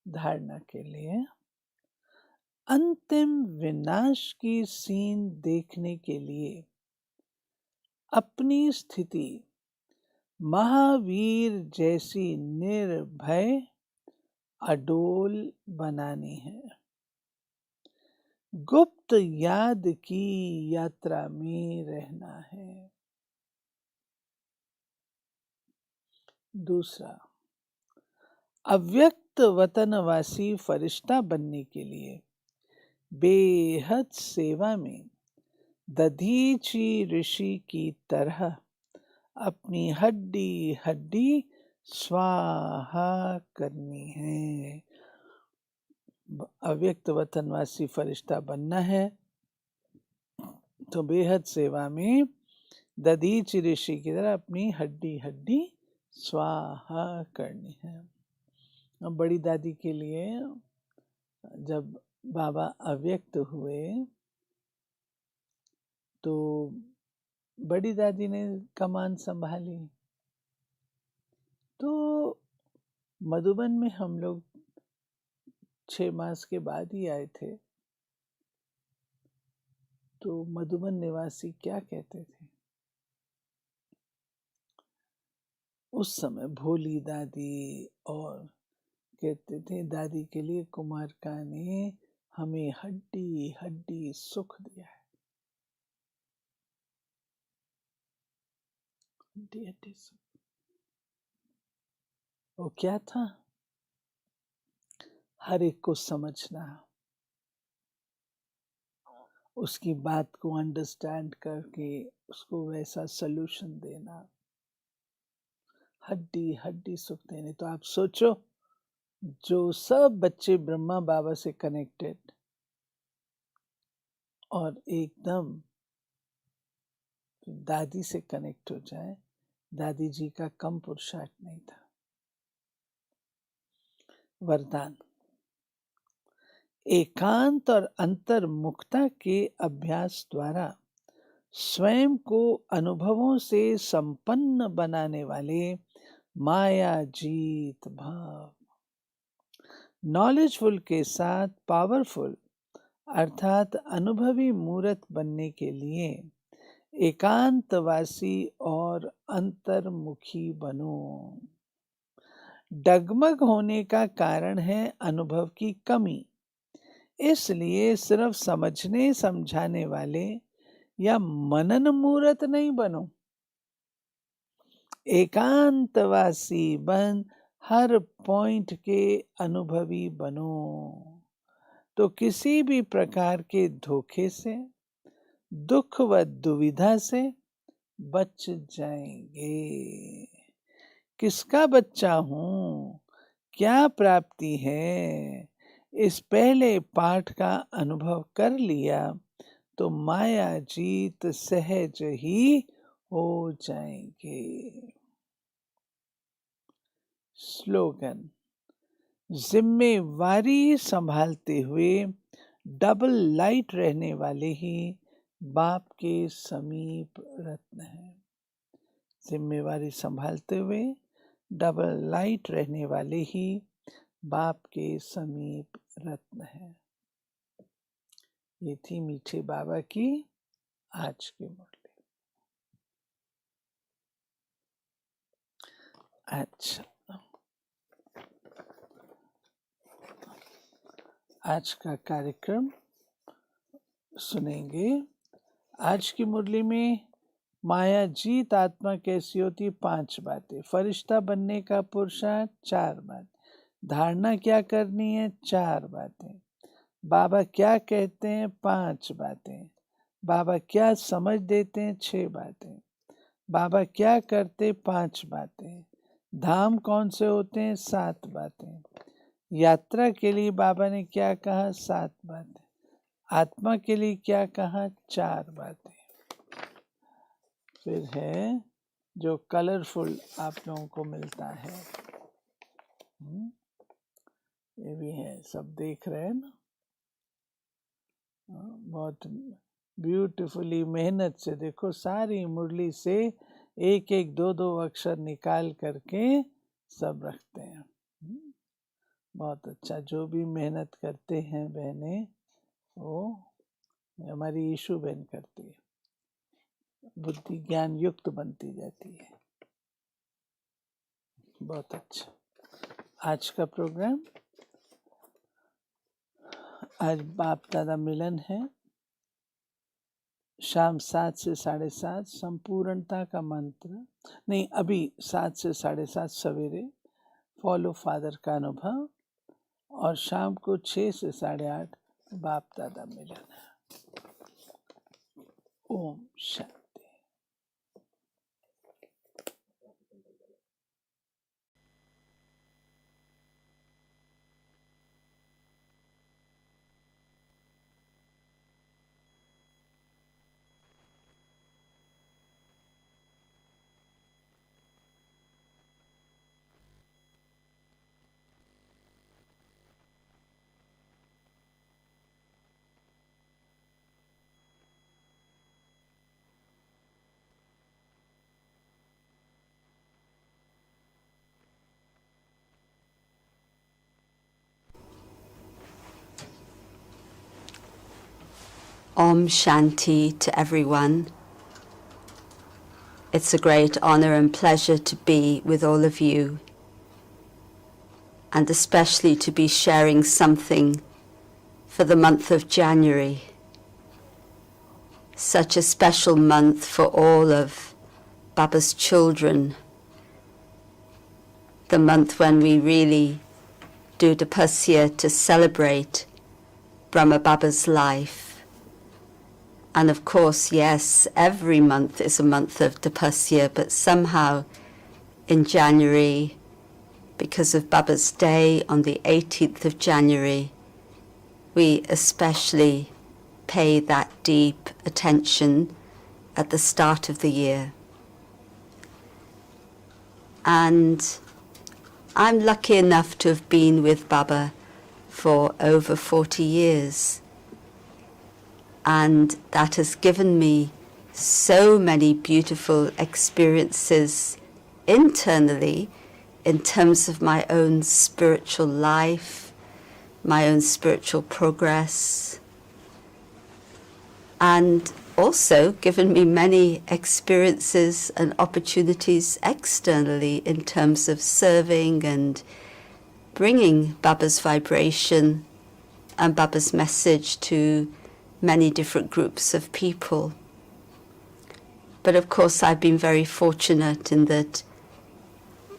धारणा के लिए, अंतिम विनाश की सीन देखने के लिए अपनी स्थिति महावीर जैसी निर्भय अडोल बनानी है। गुप्त याद की यात्रा में रहना है। दूसरा, अव्यक्त वतनवासी फरिश्ता बनने के लिए बेहद सेवा में दधीची ऋषि की तरह अपनी हड्डी हड्डी स्वाहा करनी है। अव्यक्त वतनवासी फरिश्ता बनना है तो बेहद सेवा में दधीच ऋषि की तरह अपनी हड्डी हड्डी स्वाहा करनी है। अब बड़ी दादी के लिए जब बाबा अव्यक्त हुए तो बड़ी दादी ने कमान संभाली। तो मधुबन में हम लोग 6 मास के बाद ही आए थे। तो मधुबन निवासी क्या कहते थे उस समय, भोली दादी, और कहते थे दादी के लिए कुमारका ने हमें हड्डी हड्डी सुख दिया है। हड्डी हड्डी सुख। वो क्या था? हर एक को समझना, उसकी बात को अंडरस्टैंड करके उसको वैसा सलूशन देना। हड्डी हड्डी सुख देने। तो आप सोचो, जो सब बच्चे ब्रह्मा बाबा से कनेक्टेड और एकदम दादी से कनेक्ट हो जाए, दादी जी का कम पुरुषार्थ नहीं था। वरदान, एकांत और अंतर्मुखता के अभ्यास द्वारा स्वयं को अनुभवों से संपन्न बनाने वाले माया जीत भाव। नॉलेजफुल के साथ पावरफुल अर्थात अनुभवी मूर्त बनने के लिए एकांतवासी और अंतर्मुखी बनो। डगमग होने का कारण है अनुभव की कमी। इसलिए सिर्फ समझने समझाने वाले या मनन मूर्त नहीं बनो। एकांतवासी बन हर पॉइंट के अनुभवी बनो, तो किसी भी प्रकार के धोखे से, दुख व दुविधा से बच जाएंगे। किसका बच्चा हूं, क्या प्राप्ति है, इस पहले पाठ का अनुभव कर लिया तो माया जीत सहज ही हो जाएंगे। स्लोगन, जिम्मेवारी संभालते हुए डबल लाइट रहने वाले ही बाप के समीप रत्न हैं। जिम्मेवारी संभालते हुए डबल लाइट रहने वाले ही बाप के समीप रत्न हैं। ये थी मीठे बाबा की आज की मुरली। अच्छा, आज का कार्यक्रम सुनेंगे। आज की मुरली में माया जीत आत्मा कैसी होती, 5 बातें। फरिश्ता बनने का पुरुषार्थ, 4 बातें। धारणा क्या करनी है, 4 बातें। बाबा क्या कहते हैं, 5 बातें। बाबा क्या समझ देते हैं, 6 बातें। बाबा क्या करते, 5 बातें। धाम कौन से होते हैं, 7 बातें। यात्रा के लिए बाबा ने क्या कहा, 7 बातें। आत्मा के लिए क्या कहा, 4 बातें। फिर है जो कलरफुल आप लोगों को मिलता है, ये भी है, सब देख रहे हैं ना। बहुत ब्यूटीफुली मेहनत से देखो, सारी मुरली से एक एक 2 अक्षर निकाल करके सब रखते हैं। बहुत अच्छा, जो भी मेहनत करते हैं बहनें, वो हमारी ईशु बहन करती है, बुद्धि ज्ञान युक्त बनती जाती है। बहुत अच्छा। आज का प्रोग्राम, आज बाप दादा मिलन है, शाम 7 से 7:30 संपूर्णता का मंत्र, नहीं अभी 7 से 7:30 सवेरे फॉलो फादर का अनुभव, और शाम को 6 से 8:30 बाप दादा मिलन है। Om Shanti. Om Shanti to everyone. It's a great honor and pleasure to be with all of you, and especially to be sharing something for the month of January. Such a special month for all of Baba's children. The month when we really do tapasya to celebrate Brahma Baba's life. And of course, yes, every month is a month of tapasya, but somehow in January, because of Baba's day on the 18th of January, we especially pay that deep attention at the start of the year. And I'm lucky enough to have been with Baba for over 40 years. And that has given me so many beautiful experiences internally in terms of my own spiritual life, my own spiritual progress, and also given me many experiences and opportunities externally in terms of serving and bringing Baba's vibration and Baba's message to many different groups of people. But of course I've been very fortunate in that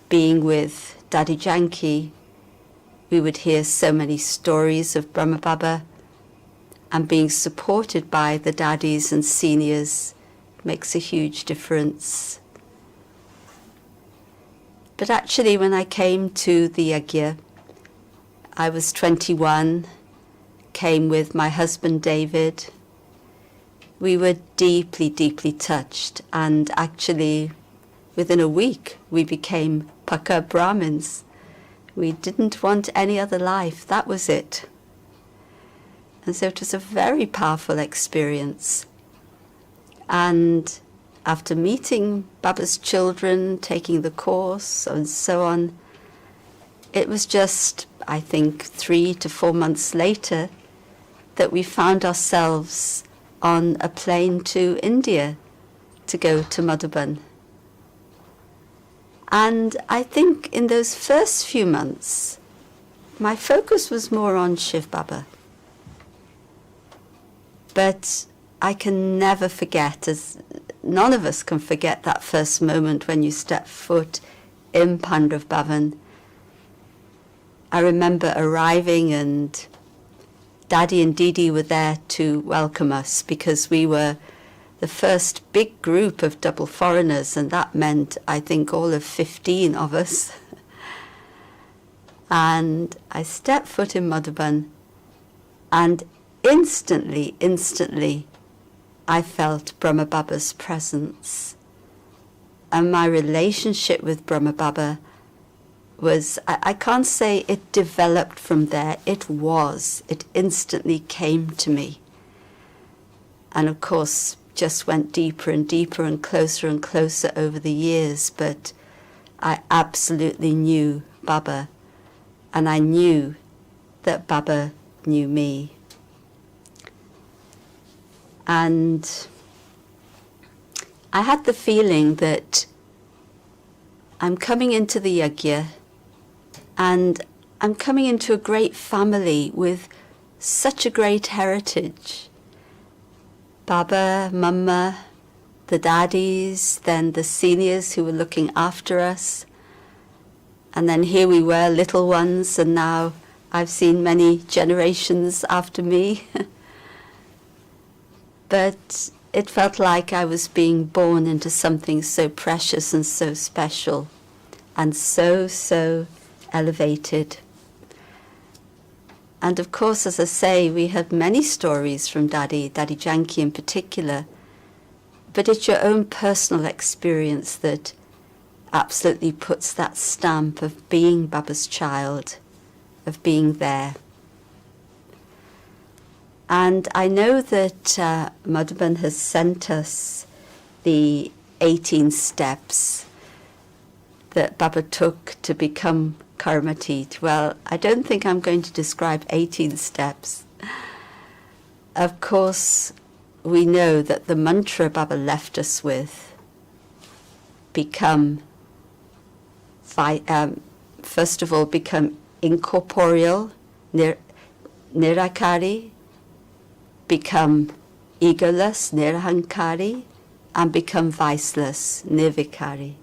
being with Daddy Janki, we would hear so many stories of Brahma Baba, and being supported by the daddies and seniors makes a huge difference. But actually, when I came to the Yagya, I was 21, came with my husband David. We were deeply, deeply touched, and actually within a week we became Paka Brahmins. We didn't want any other life, that was it. And so it was a very powerful experience. And after meeting Baba's children, taking the course and so on, it was just, I think, 3 to 4 months later that we found ourselves on a plane to India to go to Madhuban. And I think in those first few months, my focus was more on Shiv Baba. But I can never forget, as none of us can forget, that first moment when you step foot in Pandav Bhavan. I remember arriving and Daddy and Didi were there to welcome us because we were the first big group of double foreigners, and that meant, I think, all of 15 of us. And I stepped foot in Madhuban, and instantly, I felt Brahma Baba's presence. And my relationship with Brahma Baba was, I can't say it developed from there, it instantly came to me. And of course, just went deeper and deeper and closer over the years, but I absolutely knew Baba, and I knew that Baba knew me. And I had the feeling that I'm coming into the Yagya, and I'm coming into a great family with such a great heritage. Baba, Mama, the daddies, then the seniors who were looking after us. And then here we were, little ones, and now I've seen many generations after me. But it felt like I was being born into something so precious and so special and so elevated. And of course, as I say, we had many stories from Daddy Janki in particular, but it's your own personal experience that absolutely puts that stamp of being Baba's child, of being there. And I know that Madhuban has sent us the 18 steps that Baba took to become Karmatit. Well, I don't think I'm going to describe 18 steps. Of course, we know that the mantra Baba left us with, first of all, become incorporeal, nirakari, become egoless, nirahankari, and become viceless, nirvikari.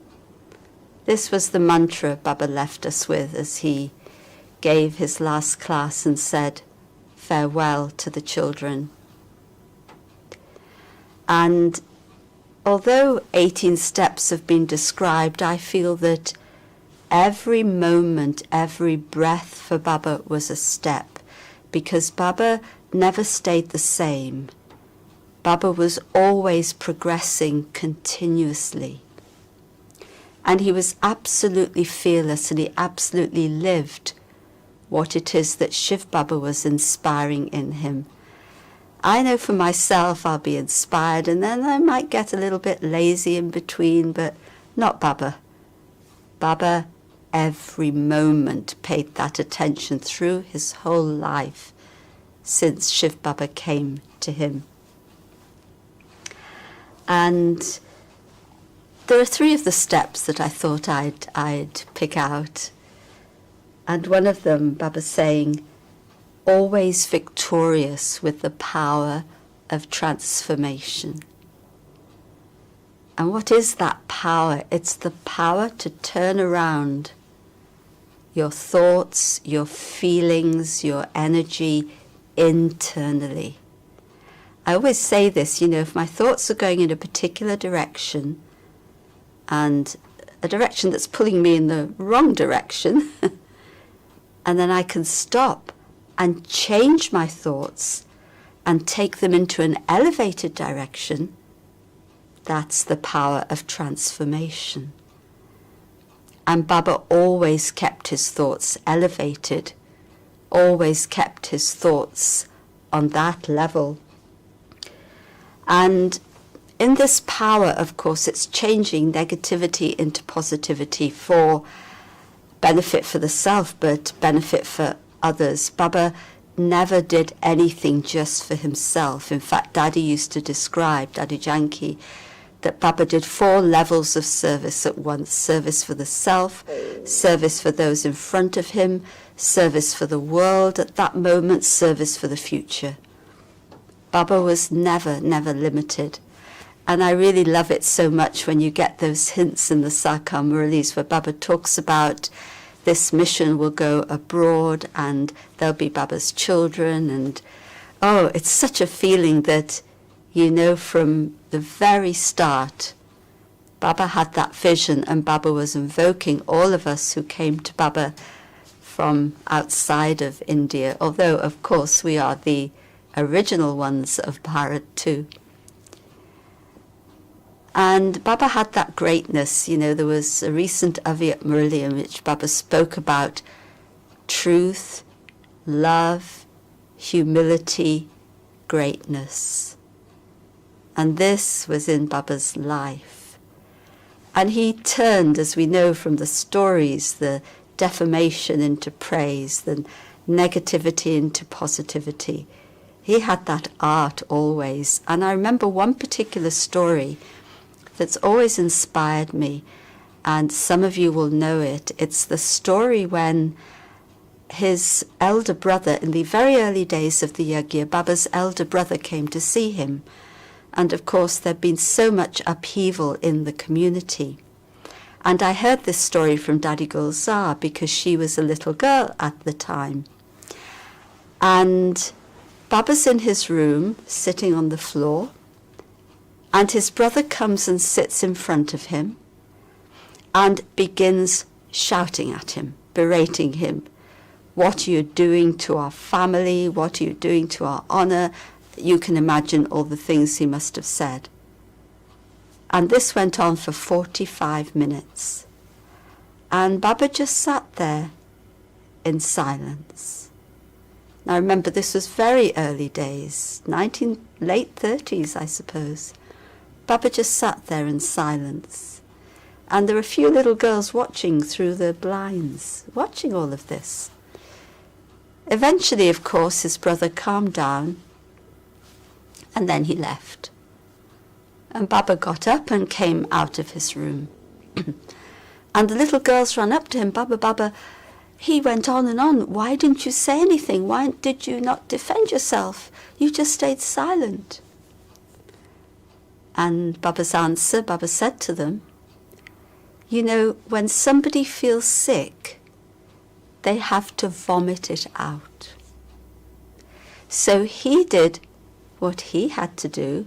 This was the mantra Baba left us with as he gave his last class and said farewell to the children. And although 18 steps have been described, I feel that every moment, every breath for Baba was a step, because Baba never stayed the same. Baba was always progressing continuously. And he was absolutely fearless, and he absolutely lived what it is that Shiv Baba was inspiring in him. I know for myself I'll be inspired, and then I might get a little bit lazy in between, but not Baba. Baba every moment paid that attention through his whole life since Shiv Baba came to him. And there are 3 of the steps that I thought I'd pick out. And one of them, Baba saying, always victorious with the power of transformation. And what is that power? It's the power to turn around your thoughts, your feelings, your energy internally. I always say this, if my thoughts are going in a particular direction, and a direction that's pulling me in the wrong direction, and then I can stop and change my thoughts and take them into an elevated direction, that's the power of transformation. And Baba always kept his thoughts elevated, always kept his thoughts on that level. And in this power, of course, it's changing negativity into positivity for benefit for the self, but benefit for others. Baba never did anything just for himself. In fact, Daddy used to describe, Daddy Janki, that Baba did 4 levels of service at once: service for the self, service for those in front of him, service for the world at that moment, service for the future. Baba was never limited. And I really love it so much when you get those hints in the Sakar Murlis where Baba talks about this mission will go abroad and there'll be Baba's children. And it's such a feeling that, from the very start, Baba had that vision, and Baba was invoking all of us who came to Baba from outside of India, although, of course, we are the original ones of Bharat too. And Baba had that greatness. There was a recent Aviyat Murli in which Baba spoke about truth, love, humility, greatness. And this was in Baba's life. And he turned, as we know from the stories, the defamation into praise, the negativity into positivity. He had that art always. And I remember one particular story that's always inspired me, and some of you will know it. It's the story when his elder brother, in the very early days of the Yagya, Baba's elder brother came to see him. And of course there'd been so much upheaval in the community. And I heard this story from Dadi Gulzar because she was a little girl at the time. And Baba's in his room, sitting on the floor, and his brother comes and sits in front of him and begins shouting at him, berating him. What are you doing to our family? What are you doing to our honor? You can imagine all the things he must have said. And this went on for 45 minutes. And Baba just sat there in silence. Now remember, this was very early days, late 30s, I suppose. Baba just sat there in silence. And there were a few little girls watching through the blinds, watching all of this. Eventually, of course, his brother calmed down, and then he left. And Baba got up and came out of his room. And the little girls ran up to him. Baba, Baba, he went on and on. Why didn't you say anything? Why did you not defend yourself? You just stayed silent. And Baba's answer, Baba said to them, when somebody feels sick, they have to vomit it out. So he did what he had to do,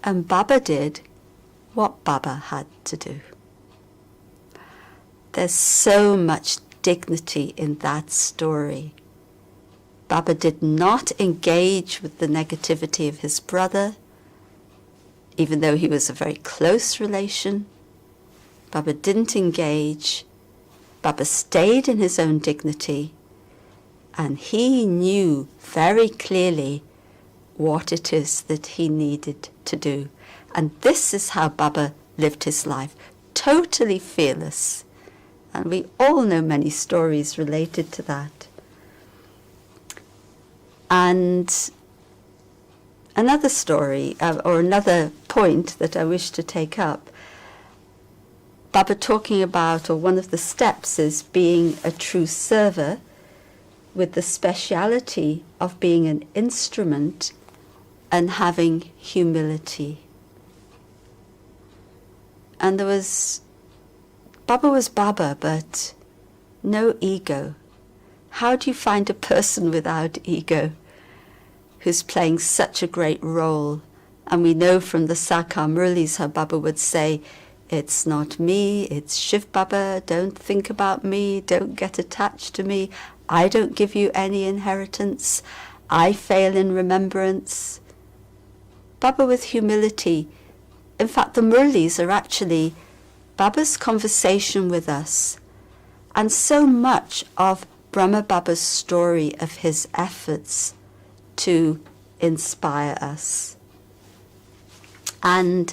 and Baba did what Baba had to do. There's so much dignity in that story. Baba did not engage with the negativity of his brother, even though he was a very close relation. Baba didn't engage. Baba stayed in his own dignity, and he knew very clearly what it is that he needed to do. And this is how Baba lived his life, totally fearless. And we all know many stories related to that. And another story, or another point that I wish to take up, Baba talking about, or one of the steps is being a true server with the speciality of being an instrument and having humility. And Baba was Baba, but no ego. How do you find a person without ego who's playing such a great role? And we know from the Sakar Murlis how Baba would say, it's not me, it's Shiv Baba, don't think about me, don't get attached to me, I don't give you any inheritance, I fail in remembrance. Baba with humility. In fact, the Murlis are actually Baba's conversation with us, and so much of Brahma Baba's story of his efforts to inspire us. And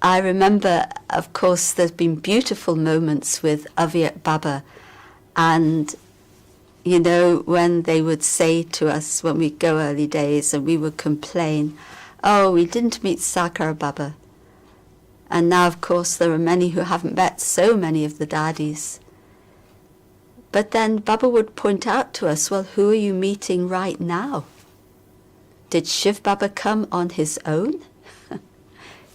I remember, of course, there's been beautiful moments with Avyat Baba, and you know, when they would say to us when we go early days and we would complain, oh, we didn't meet Sakar Baba. And now, of course, there are many who haven't met so many of the daddies. But then Baba would point out to us, well, who are you meeting right now? Did Shiv Baba come on his own?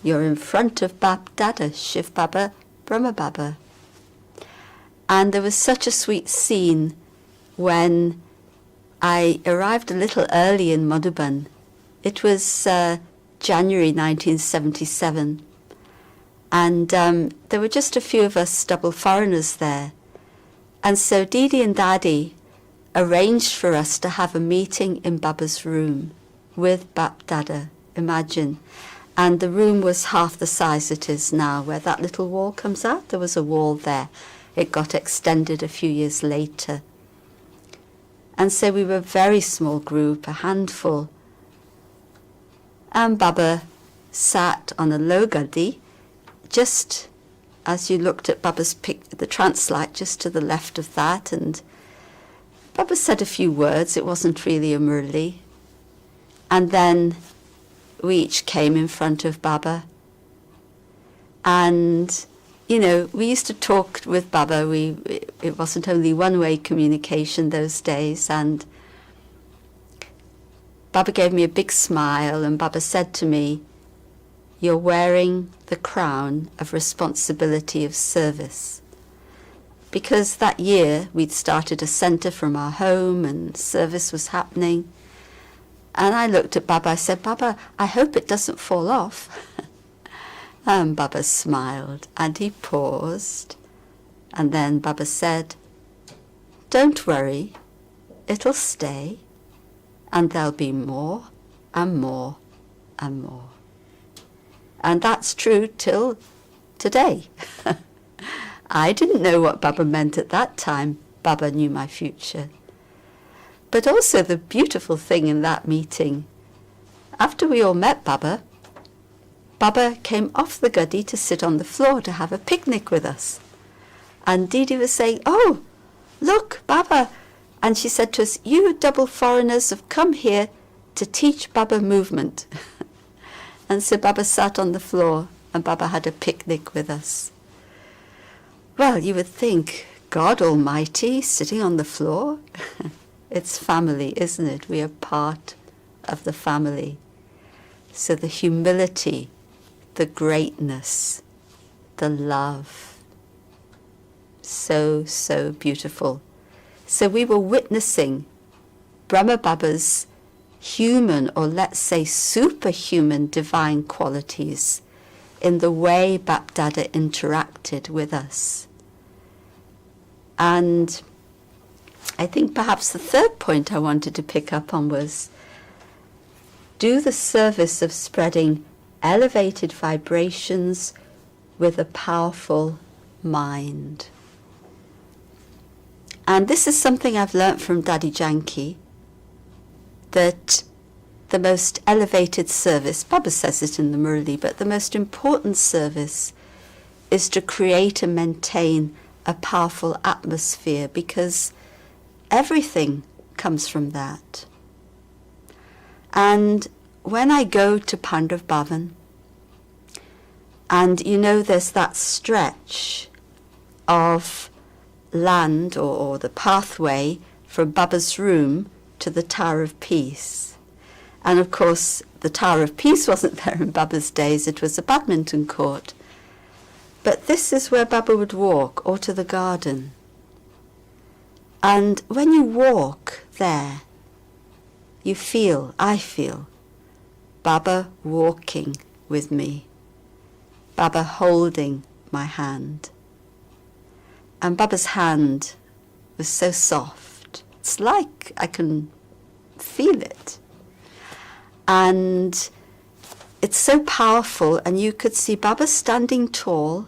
You're in front of Bap Dada, Shiv Baba, Brahma Baba. And there was such a sweet scene when I arrived a little early in Madhuban. It was January 1977. And there were just a few of us double foreigners there. And so Didi and Daddy arranged for us to have a meeting in Baba's room with Bap Dada, imagine. And the room was half the size it is now, where that little wall comes out. There was a wall there. It got extended a few years later. And so we were a very small group, a handful. And Baba sat on a low gaddi, just as you looked at Baba's the trance-light, just to the left of that. And Baba said a few words. It wasn't really a Murli. And then we each came in front of Baba. And, you know, we used to talk with Baba. It wasn't only one-way communication those days. And Baba gave me a big smile, and Baba said to me, you're wearing the crown of responsibility of service. Because that year we'd started a centre from our home and service was happening. And I looked at Baba, I said, Baba, I hope it doesn't fall off. And Baba smiled and he paused. And then Baba said, don't worry, it'll stay. And there'll be more and more and more. And that's true till today. I didn't know what Baba meant at that time. Baba knew my future. But also the beautiful thing in that meeting, after we all met Baba, Baba came off the gaddi to sit on the floor to have a picnic with us. And Didi was saying, oh, look, Baba. And she said to us, you double foreigners have come here to teach Baba movement. And so Baba sat on the floor and Baba had a picnic with us. Well, you would think, God Almighty sitting on the floor? It's family, isn't it? We are part of the family. So the humility, the greatness, the love, so, so beautiful. So we were witnessing Brahma Baba's human, or let's say superhuman, divine qualities in the way Bap Dada interacted with us. And I think perhaps the third point I wanted to pick up on was do the service of spreading elevated vibrations with a powerful mind. And this is something I've learnt from Daddy Janki, that the most elevated service, Baba says it in the Murli, but the most important service is to create and maintain a powerful atmosphere, because everything comes from that. And when I go to Pandav Bhavan, and you know there's that stretch of land or the pathway from Baba's room to the Tower of Peace. And of course the Tower of Peace wasn't there in Baba's days, it was a badminton court. But this is where Baba would walk, or to the garden. And when you walk there, I feel, Baba walking with me, Baba holding my hand. And Baba's hand was so soft. It's like I can feel it. And it's so powerful, and you could see Baba standing tall,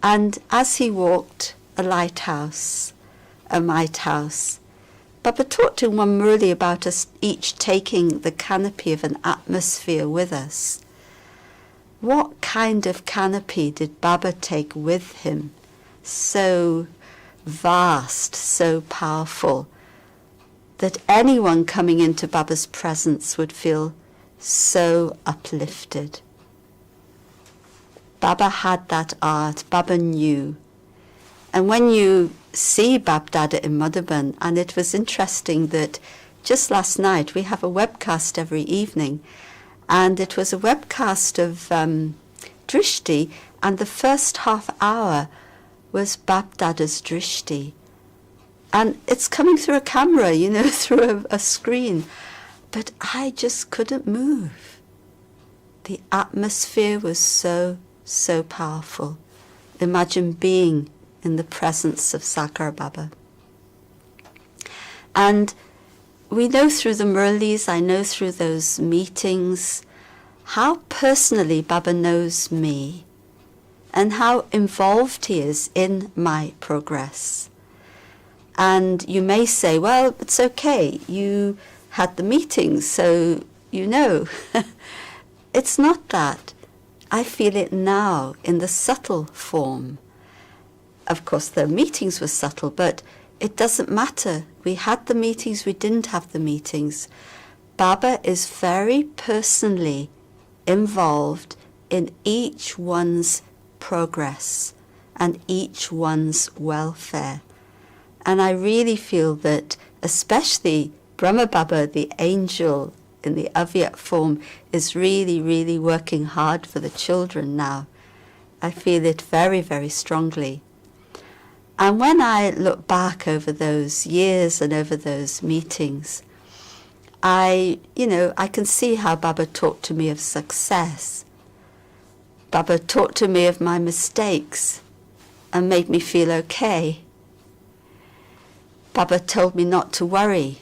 and as he walked, a lighthouse, a might house. Baba talked in one Murli about us each taking the canopy of an atmosphere with us. What kind of canopy did Baba take with him? So vast, so powerful, that anyone coming into Baba's presence would feel so uplifted. Baba had that art, Baba knew. And when you see Bab Dada in Madhuban, and it was interesting that just last night we have a webcast every evening, and it was a webcast of Drishti, and the first half hour was Bab Dada's Drishti. And it's coming through a camera, through a screen. But I just couldn't move. The atmosphere was so, so powerful. Imagine being in the presence of Sakar Baba. And we know through the Murlis, I know through those meetings, how personally Baba knows me and how involved he is in my progress. And you may say, well, it's okay, you had the meetings, so you know. It's not that. I feel it now in the subtle form. Of course, the meetings were subtle, but it doesn't matter. We had the meetings, we didn't have the meetings. Baba is very personally involved in each one's progress and each one's welfare. And I really feel that especially Brahma Baba, the angel in the Avyat form, is really, really working hard for the children now. I feel it very, very strongly. And when I look back over those years and over those meetings, I can see how Baba talked to me of success. Baba talked to me of my mistakes and made me feel okay. Baba told me not to worry.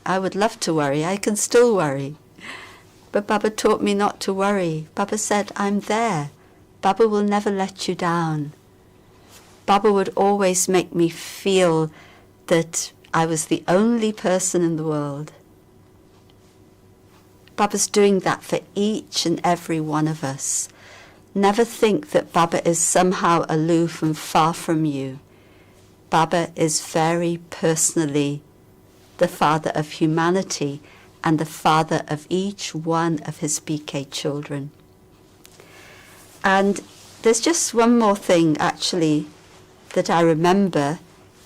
I would love to worry. I can still worry. But Baba taught me not to worry. Baba said, I'm there. Baba will never let you down. Baba would always make me feel that I was the only person in the world. Baba's doing that for each and every one of us. Never think that Baba is somehow aloof and far from you. Baba is very personally the father of humanity and the father of each one of his BK children. And there's just one more thing actually that I remember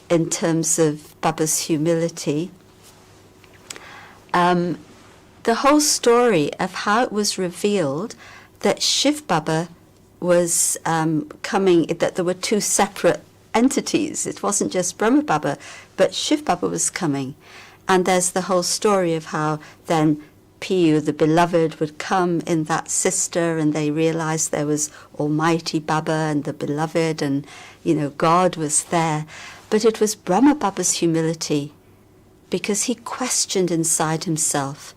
in terms of Baba's humility. The whole story of how it was revealed that Shiv Baba was coming, that there were two separate entities. It wasn't just Brahma Baba, but Shiv Baba was coming. And there's the whole story of how then Piyu, the beloved, would come in that sister, and they realized there was Almighty Baba and the beloved, and God was there. But it was Brahma Baba's humility, because he questioned inside himself,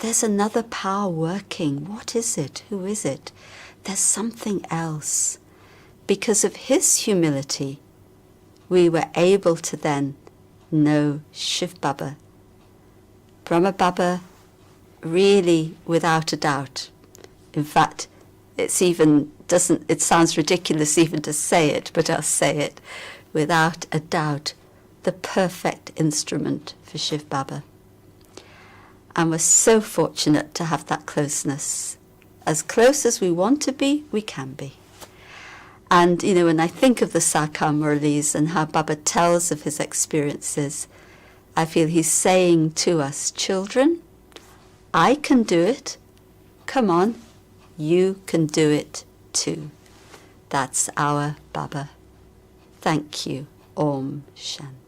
there's another power working. What is it? Who is it? There's something else. Because of his humility, we were able to then know Shiv Baba. Brahma Baba, really, without a doubt. In fact, it sounds ridiculous even to say it, but I'll say it. Without a doubt, the perfect instrument for Shiv Baba. And we're so fortunate to have that closeness. As close as we want to be, we can be. And, when I think of the Sakar Murlis and how Baba tells of his experiences, I feel he's saying to us, children, I can do it. Come on, you can do it too. That's our Baba. Thank you. Om Shanti.